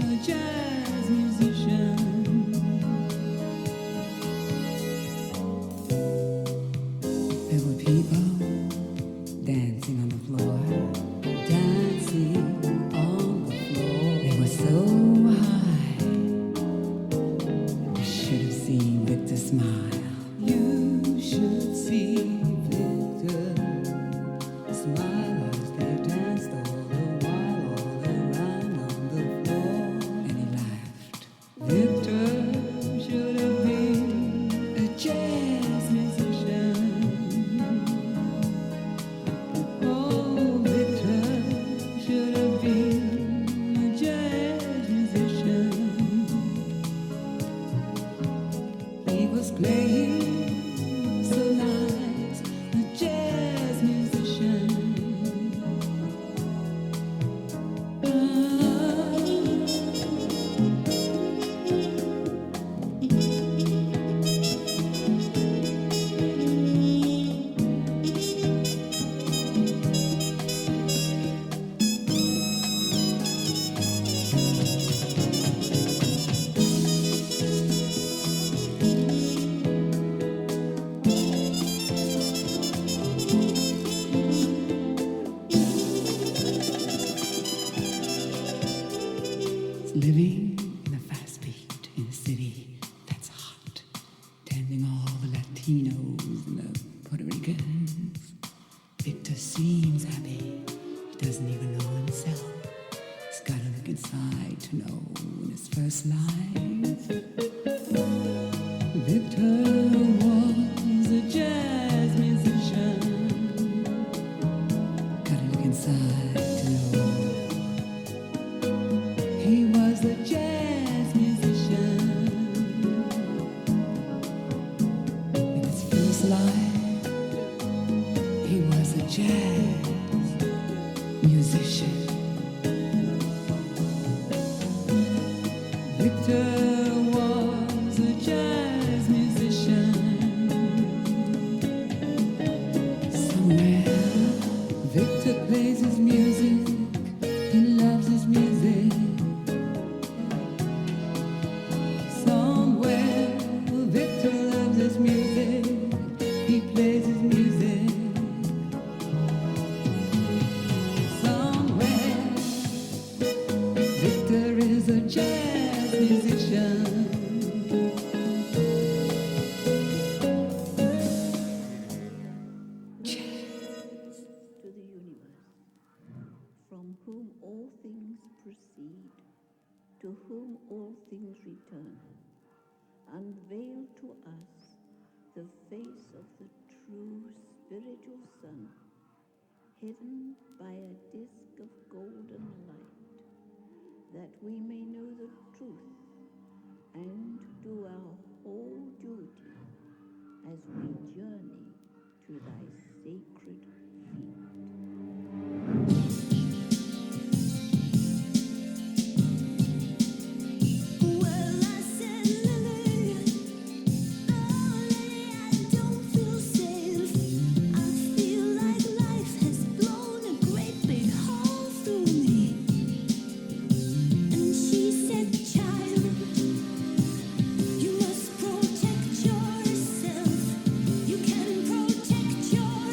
a jazz musician. There were people dancing on the floor, dancing on the floor. They were so high. You should have seen Victor smile. You should see Victor smile as they danced all the while, all around on the floor. And he laughed. Victor should have been a jazz musician. Oh, Victor should have been a jazz musician. He was playing so nice, a jazz musician. city that's hot, tending all the Latinos and the Puerto Ricans. Victor seems happy. He doesn't even know himself. He's got to look inside to know in his first life. Victor was a jazz musician. Got to look inside to know. He was a jazz musician. In his first life, he was a jazz musician. Victor was a jazz musician. Somewhere, Victor plays his music. He loves his music. Somewhere, Victor loves his music. He plays his music. Somewhere, Victor is a jazz musician. To the universe, from whom all things proceed, to whom all things return, unveil to us the face of the true spiritual sun, hidden by a disk of golden light, that we may know the truth and do our whole duty as we journey to thy sacred feet. Well, I said, Lily, oh, Lily, I don't feel safe. I feel like life has blown a great big hole through me. And she said, child, you must protect yourself. You can protect yourself.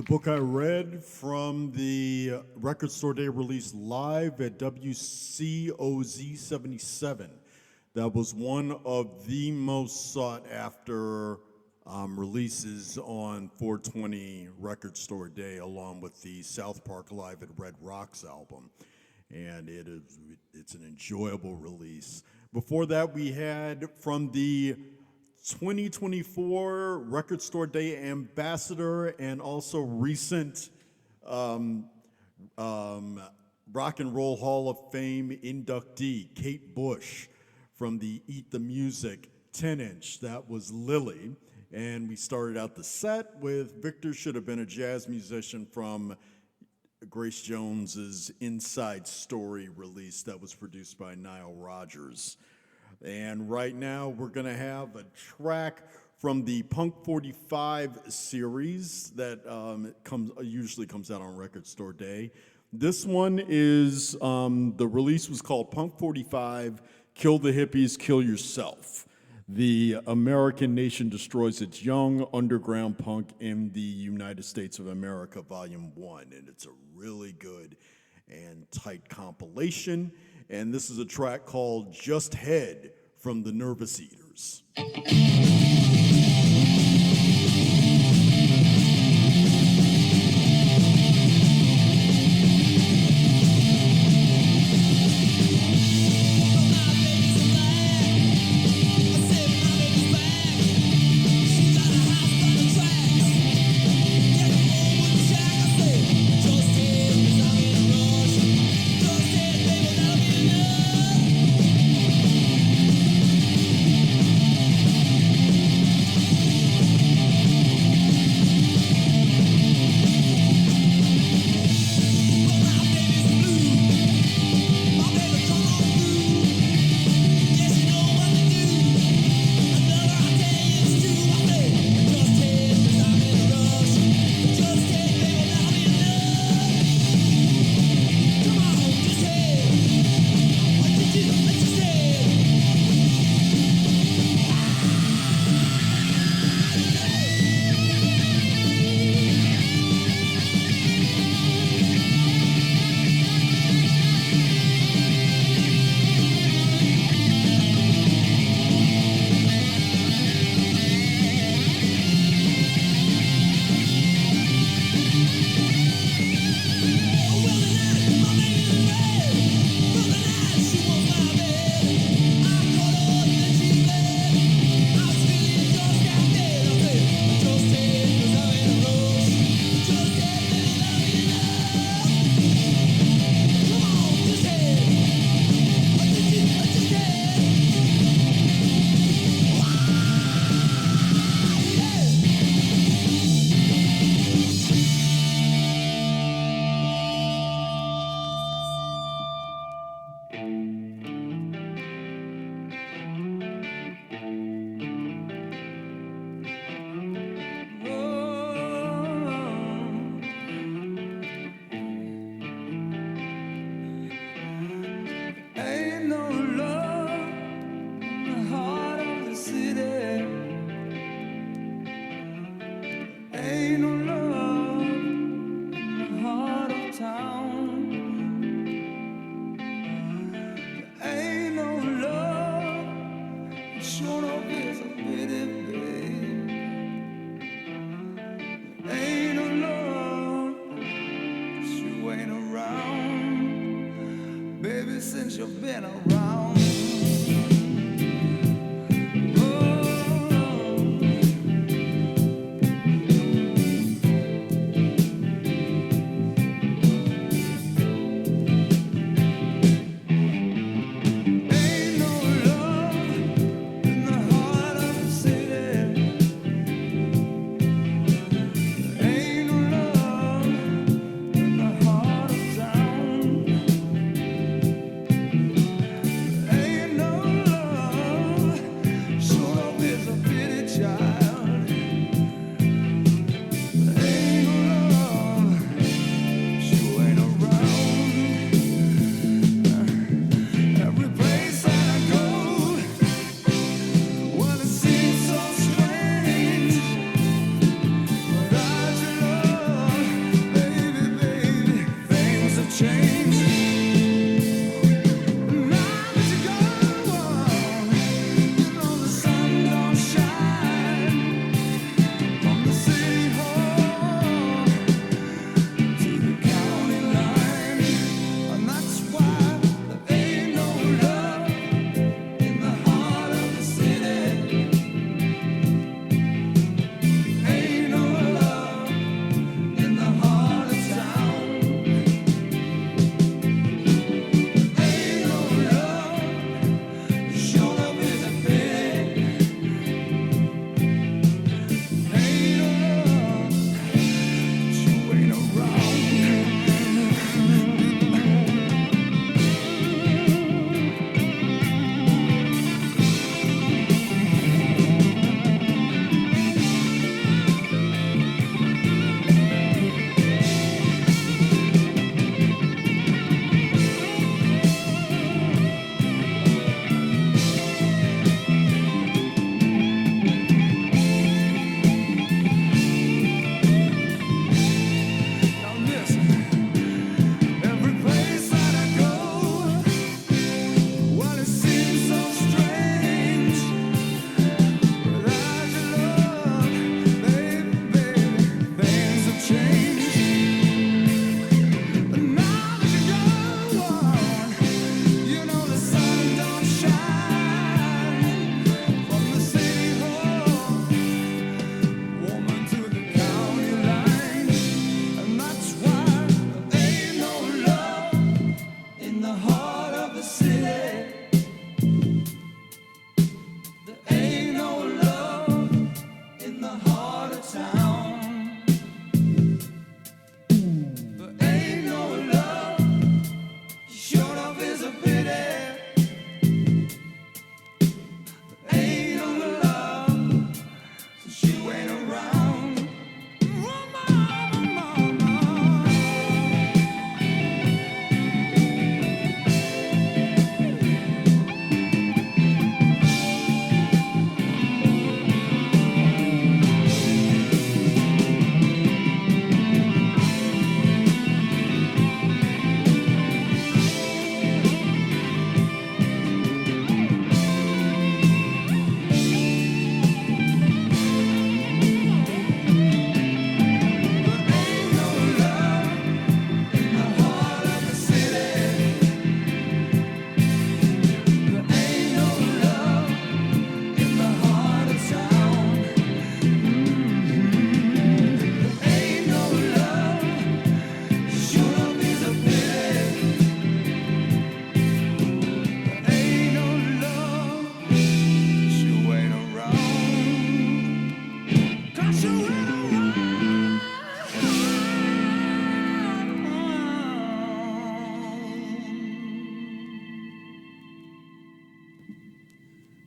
The book I read from the Record Store Day release live at WCOZ 77. That was one of the most sought after releases on 420 Record Store Day, along with the South Park Live at Red Rocks album. And it's an enjoyable release. Before that, we had from the 2024 Record Store Day ambassador and also recent Rock and Roll Hall of Fame inductee, Kate Bush, from the Eat the Music 10-inch. That was Lily. And we started out the set with Victor Should Have Been a Jazz Musician from Grace Jones's Inside Story release that was produced by Nile Rodgers. And right now we're gonna have a track from the Punk 45 series that usually comes out on Record Store Day. This one is, the release was called Punk 45, Kill the Hippies, Kill Yourself. The American Nation Destroys Its Young, Underground Punk in the United States of America, Volume 1. And it's a really good and tight compilation. And this is a track called Just Head from the Nervous Eaters. Just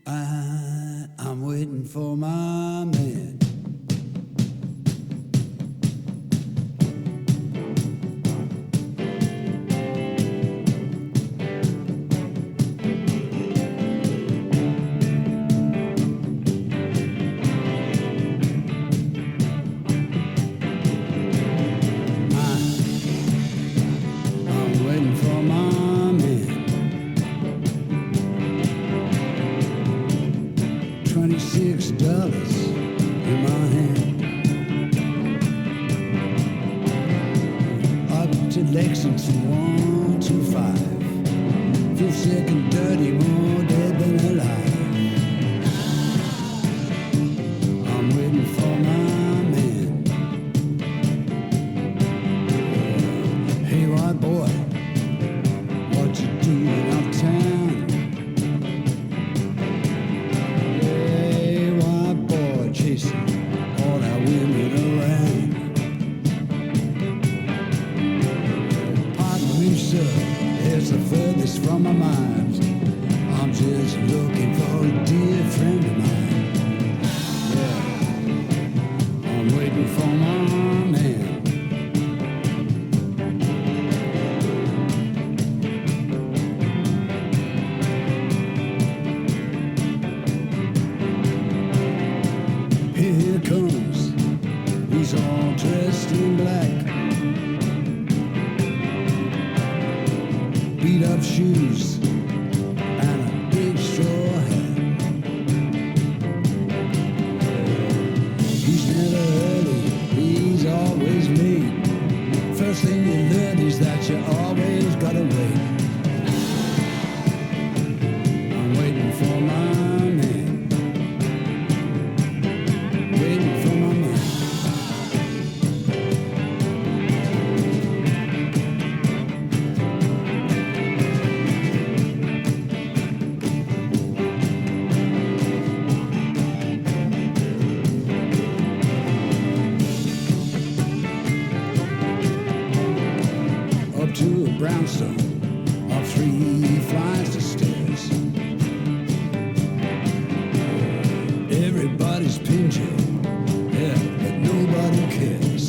I'm waiting for my man. I'm waiting for my man. $26 in my hand. Up to Lexington 125. Feel sick and dirty, more dead than alive. I'm waiting for my man. Hey, white boy, what you doing uptown? Hey, white boy, chasing all that women around. Pardon me, sir, it's the furthest from my mind. I'm just looking for a dear friend of mine. Yeah, I'm waiting for my man. Here comes, he's all dressed in black. Beat up shoes and a big straw hat. He's never early, he's always late. First thing you learn is that you always gotta wait. I'm waiting for my man. Waiting for my man. Up to a brownstone, up 3 flights of stairs. Everybody's pincher, yeah, but nobody cares.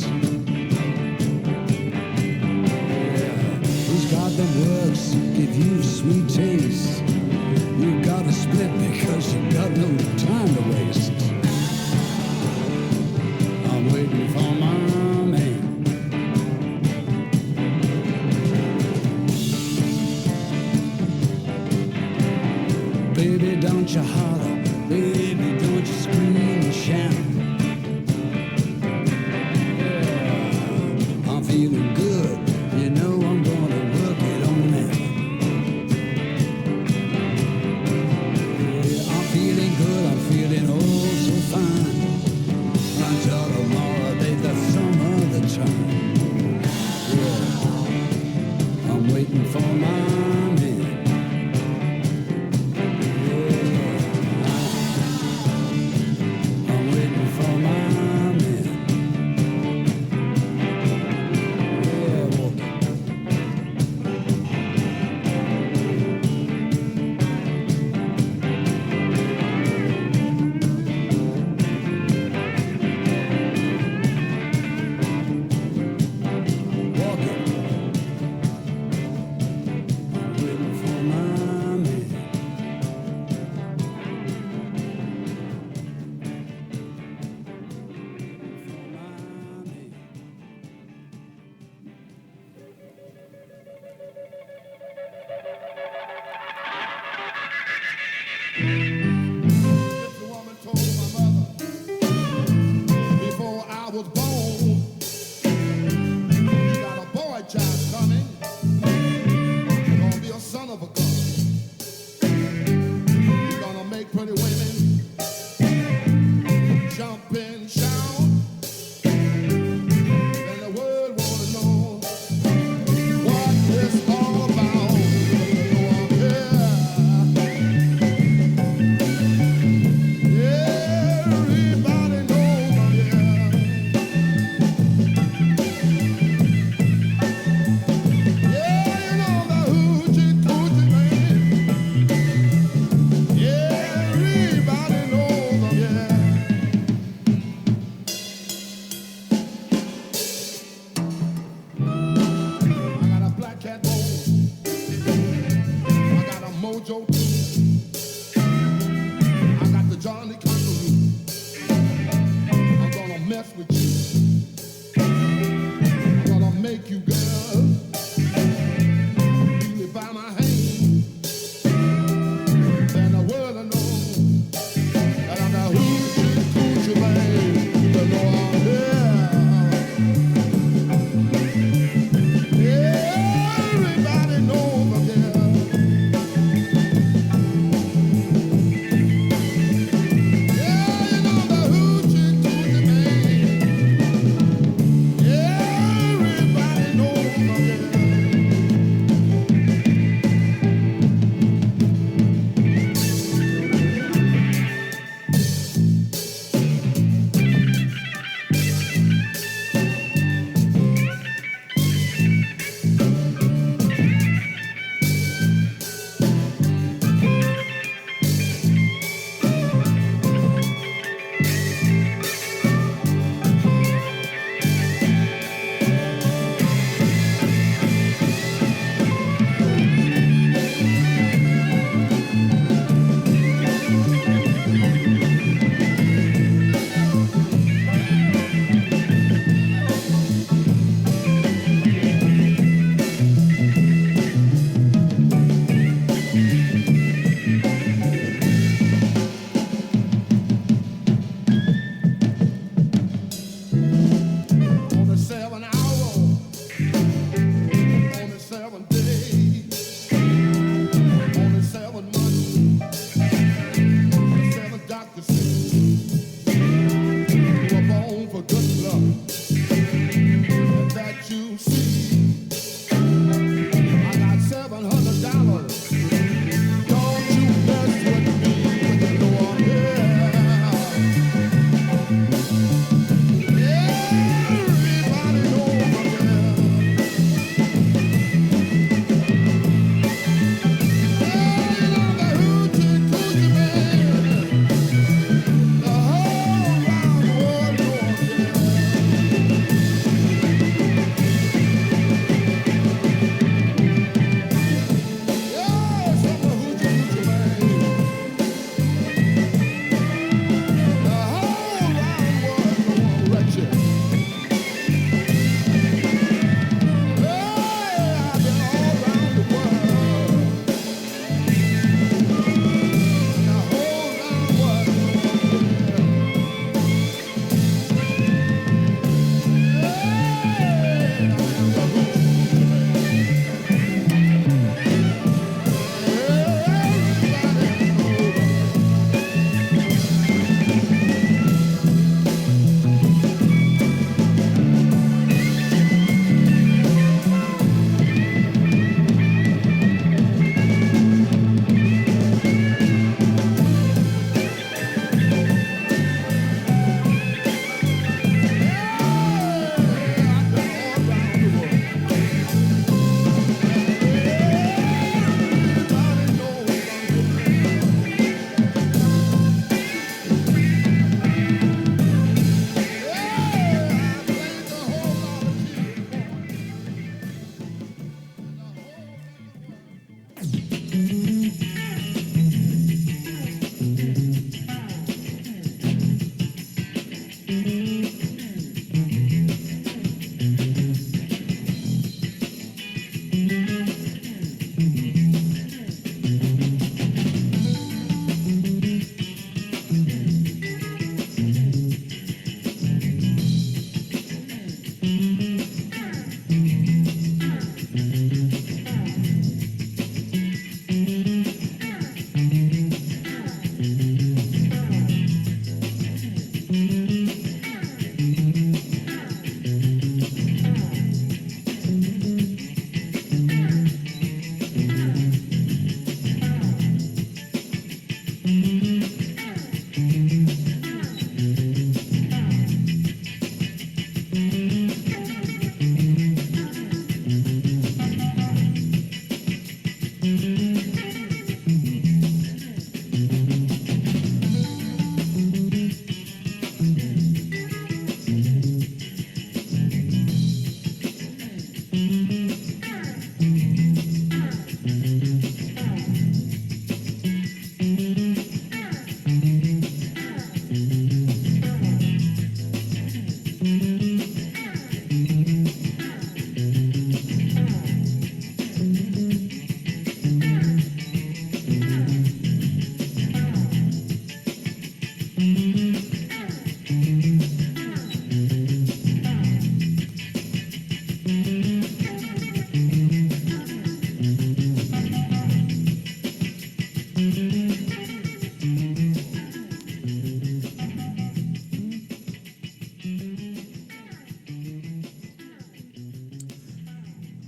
Yeah, he's got the works, give you sweet taste. You gotta split because you got no time to waste. I'm waiting for my man. Baby, don't you holler, baby, don't you scream and shout.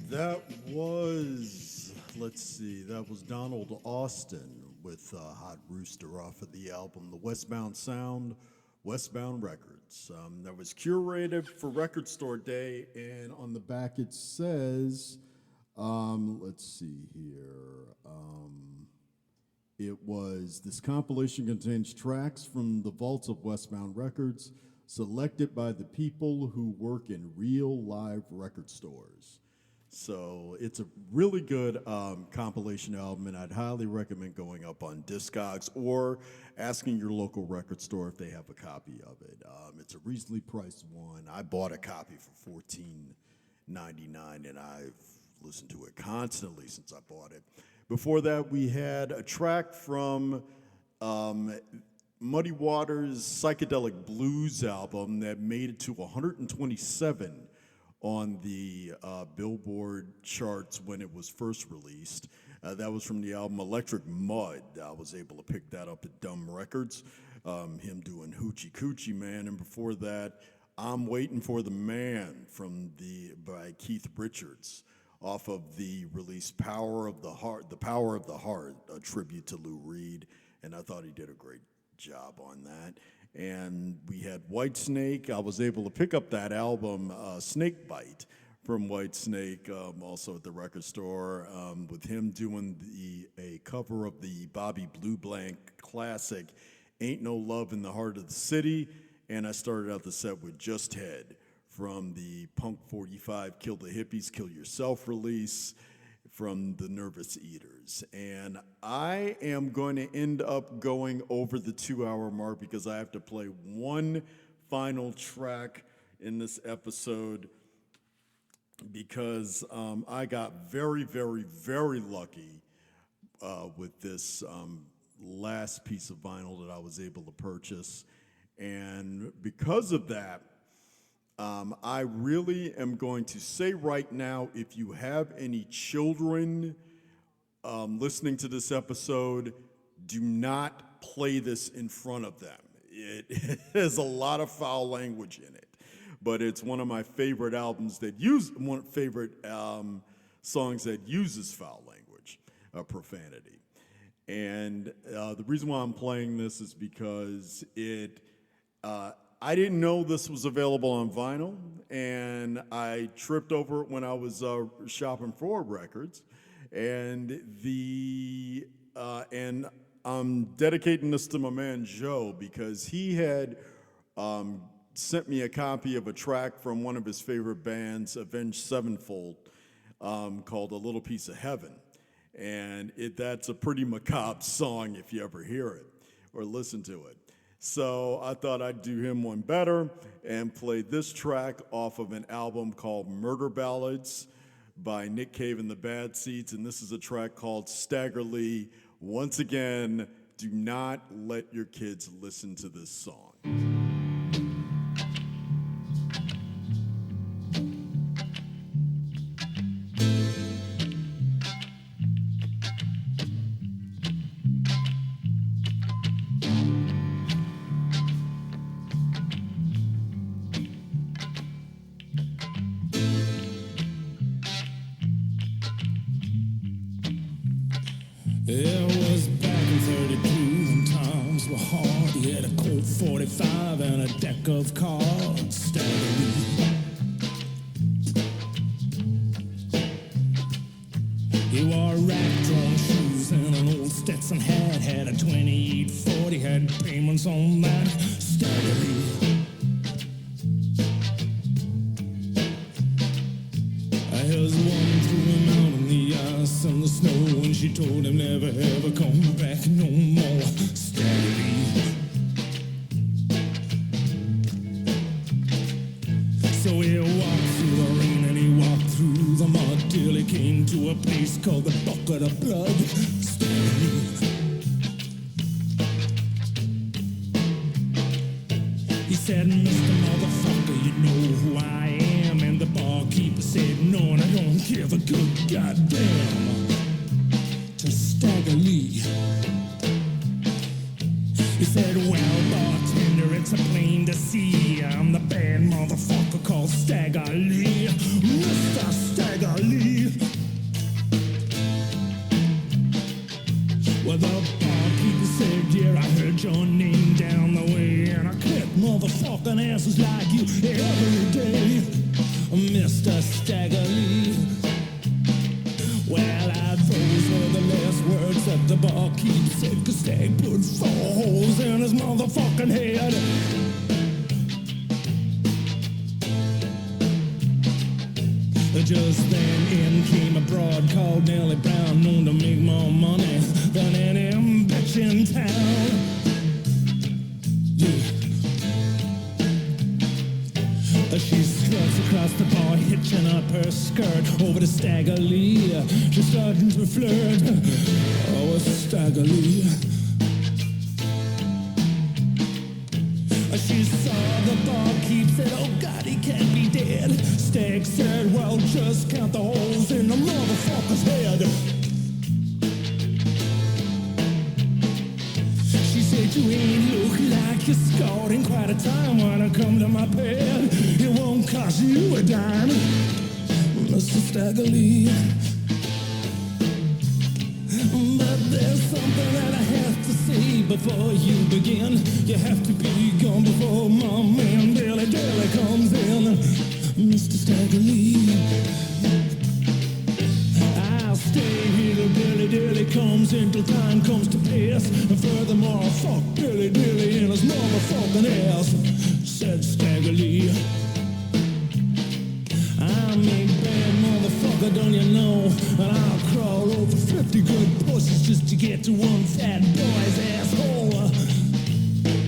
That was, let's see, that was Donald Austin with Hot Rooster off of the album The Westbound Sound, Westbound Records. That was curated for Record Store Day, and on the back it says, let's see here. It was, this compilation contains tracks from the vaults of Westbound Records, selected by the people who work in real live record stores. So it's a really good compilation album, and I'd highly recommend going up on Discogs or asking your local record store if they have a copy of it. It's a reasonably priced one. I bought a copy for $14.99, and I've listened to it constantly since I bought it. Before that, we had a track from Muddy Waters' Psychedelic Blues album that made it to 127 on the Billboard charts when it was first released. That was from the album Electric Mud. I was able to pick that up at Dumb Records, him doing Hoochie Coochie Man. And before that, I'm Waiting for the Man by Keith Richards off of the release Power of the Heart, a tribute to Lou Reed. And I thought he did a great job on that. And we had Whitesnake. I was able to pick up that album, Snake Bite, from Whitesnake, also at the record store, with him doing a cover of the Bobby Blue Blank classic, Ain't No Love in the Heart of the City. And I started out the set with Just Head from the Punk 45 Kill the Hippies, Kill Yourself release from the Nervous Eaters. And I am going to end up going over the 2-hour mark because I have to play one final track in this episode because I got very, very, very lucky with this last piece of vinyl that I was able to purchase. And because of that, I really am going to say right now, if you have any children listening to this episode, do not play this in front of them. It has a lot of foul language in it, but it's one of my favorite songs that uses foul language, profanity. And the reason why I'm playing this is because I didn't know this was available on vinyl, and I tripped over it when I was shopping for records, and I'm dedicating this to my man Joe because he had sent me a copy of a track from one of his favorite bands, Avenged Sevenfold, called A Little Piece of Heaven, and that's a pretty macabre song if you ever hear it or listen to it. So I thought I'd do him one better and play this track off of an album called Murder Ballads by Nick Cave and the Bad Seeds, and this is a track called Stagger Lee. Once again, do not let your kids listen to this song. It was back in 32 when times were hard. He had a Colt 45 and a deck of cards. Stagger. He wore rack-drawn shoes and an old Stetson hat. Had a 2840, had payments on that. Stagger. His woman threw him out in the ice and the snow, and she told him never ever come back no more. Stagger. So he walked through the rain and he walked through the mud till he came to a place called the Bucket of Blood. Stagger. said, Mr. Motherfucker, you know who I am. And the barkeeper said, no, and I don't give a good goddamn. To Stagger Lee. He said, well, bartender, it's a plain to see. I'm the bad motherfucker called Stagger Lee. Mr. Stagger Lee. Well, the barkeeper said, yeah, I heard your name down the way, and I kick motherfucking asses like you every day, Mr. Stagger Lee. Well, those were the last words that the barkeep said, 'cause Stag put 4 holes in his motherfucking head. Just then in came a broad called Nellie Brown, known to make more money than any bitch in town. Yeah. She struts across the bar, hitching up her skirt over to Stagger Lee. She's starting to flirt with Stagger Lee. She saw the barkeep, said, oh God, he can't be dead. Stag said, well, just count the holes in the motherfucker's head. She said, you ain't look like you're scored in quite a time. Wanna come to my bed? It won't cost you a dime, Mr. Stagger Lee. But there's something that I have to say before you begin. You have to be gone before my man Billy Dilly comes in, Mr. Stagger Lee. I'll stay here till Billy Dilly comes in, till time comes to pass. And furthermore, I'll fuck Billy Dilly in his motherfucking ass, said Stagger Lee. I'm a bad motherfucker, don't you know? And I'll crawl over 50 good pussies just to get to one fat boy's asshole,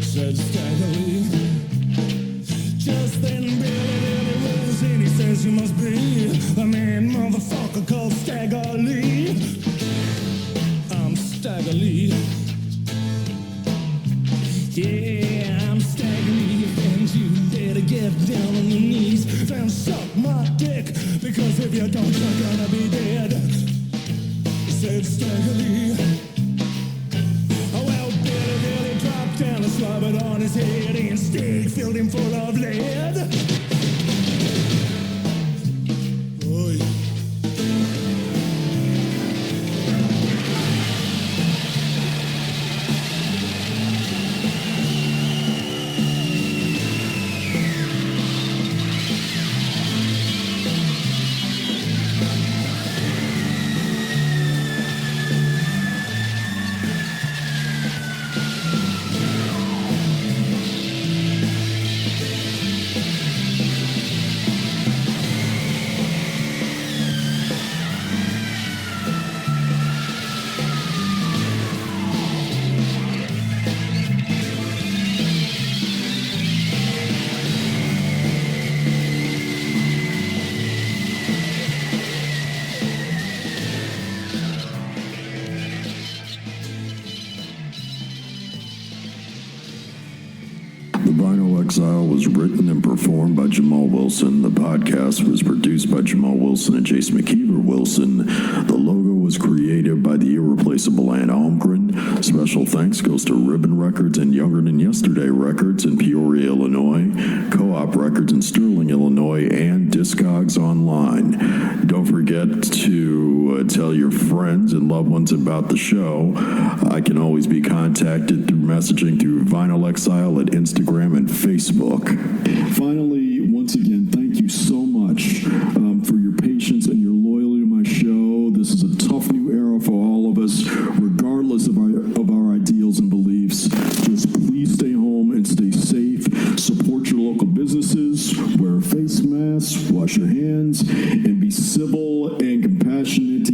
said Stagger Lee. Just then Billy Dilly rolls in, he says, you must be the man motherfucker called Stagger Lee. I'm Stagger Lee. Yeah, I'm Stagger Lee, and you better get down on your knees and suck my dick, because if you don't, you're gonna be dead, said Stagger Lee. Oh, well, Billy Dilly dropped down and slobbered on his head, and Stag filled him full of lead. Oh, yeah. Exile was written and performed by Jamal Wilson. The podcast was produced by Jamal Wilson and Jason McKeever Wilson. The logo was created by the irreplaceable Ann Almgren. Special thanks goes to Ribbon Records and Younger Than Yesterday Records in Peoria, Illinois, Co-op Records in Sterling, Illinois, and Discogs Online. Don't forget to tell your friends and loved ones about the show. I can always be contacted through messaging through Vinyl Exile at Instagram and Facebook. Finally, once again, thank you so much for your patience and your loyalty to my show. This is a tough new era for all of us, regardless of our ideals and beliefs. Just please stay home and stay safe. Support your local businesses. Wear a face mask. Wash your hands. And be civil and compassionate to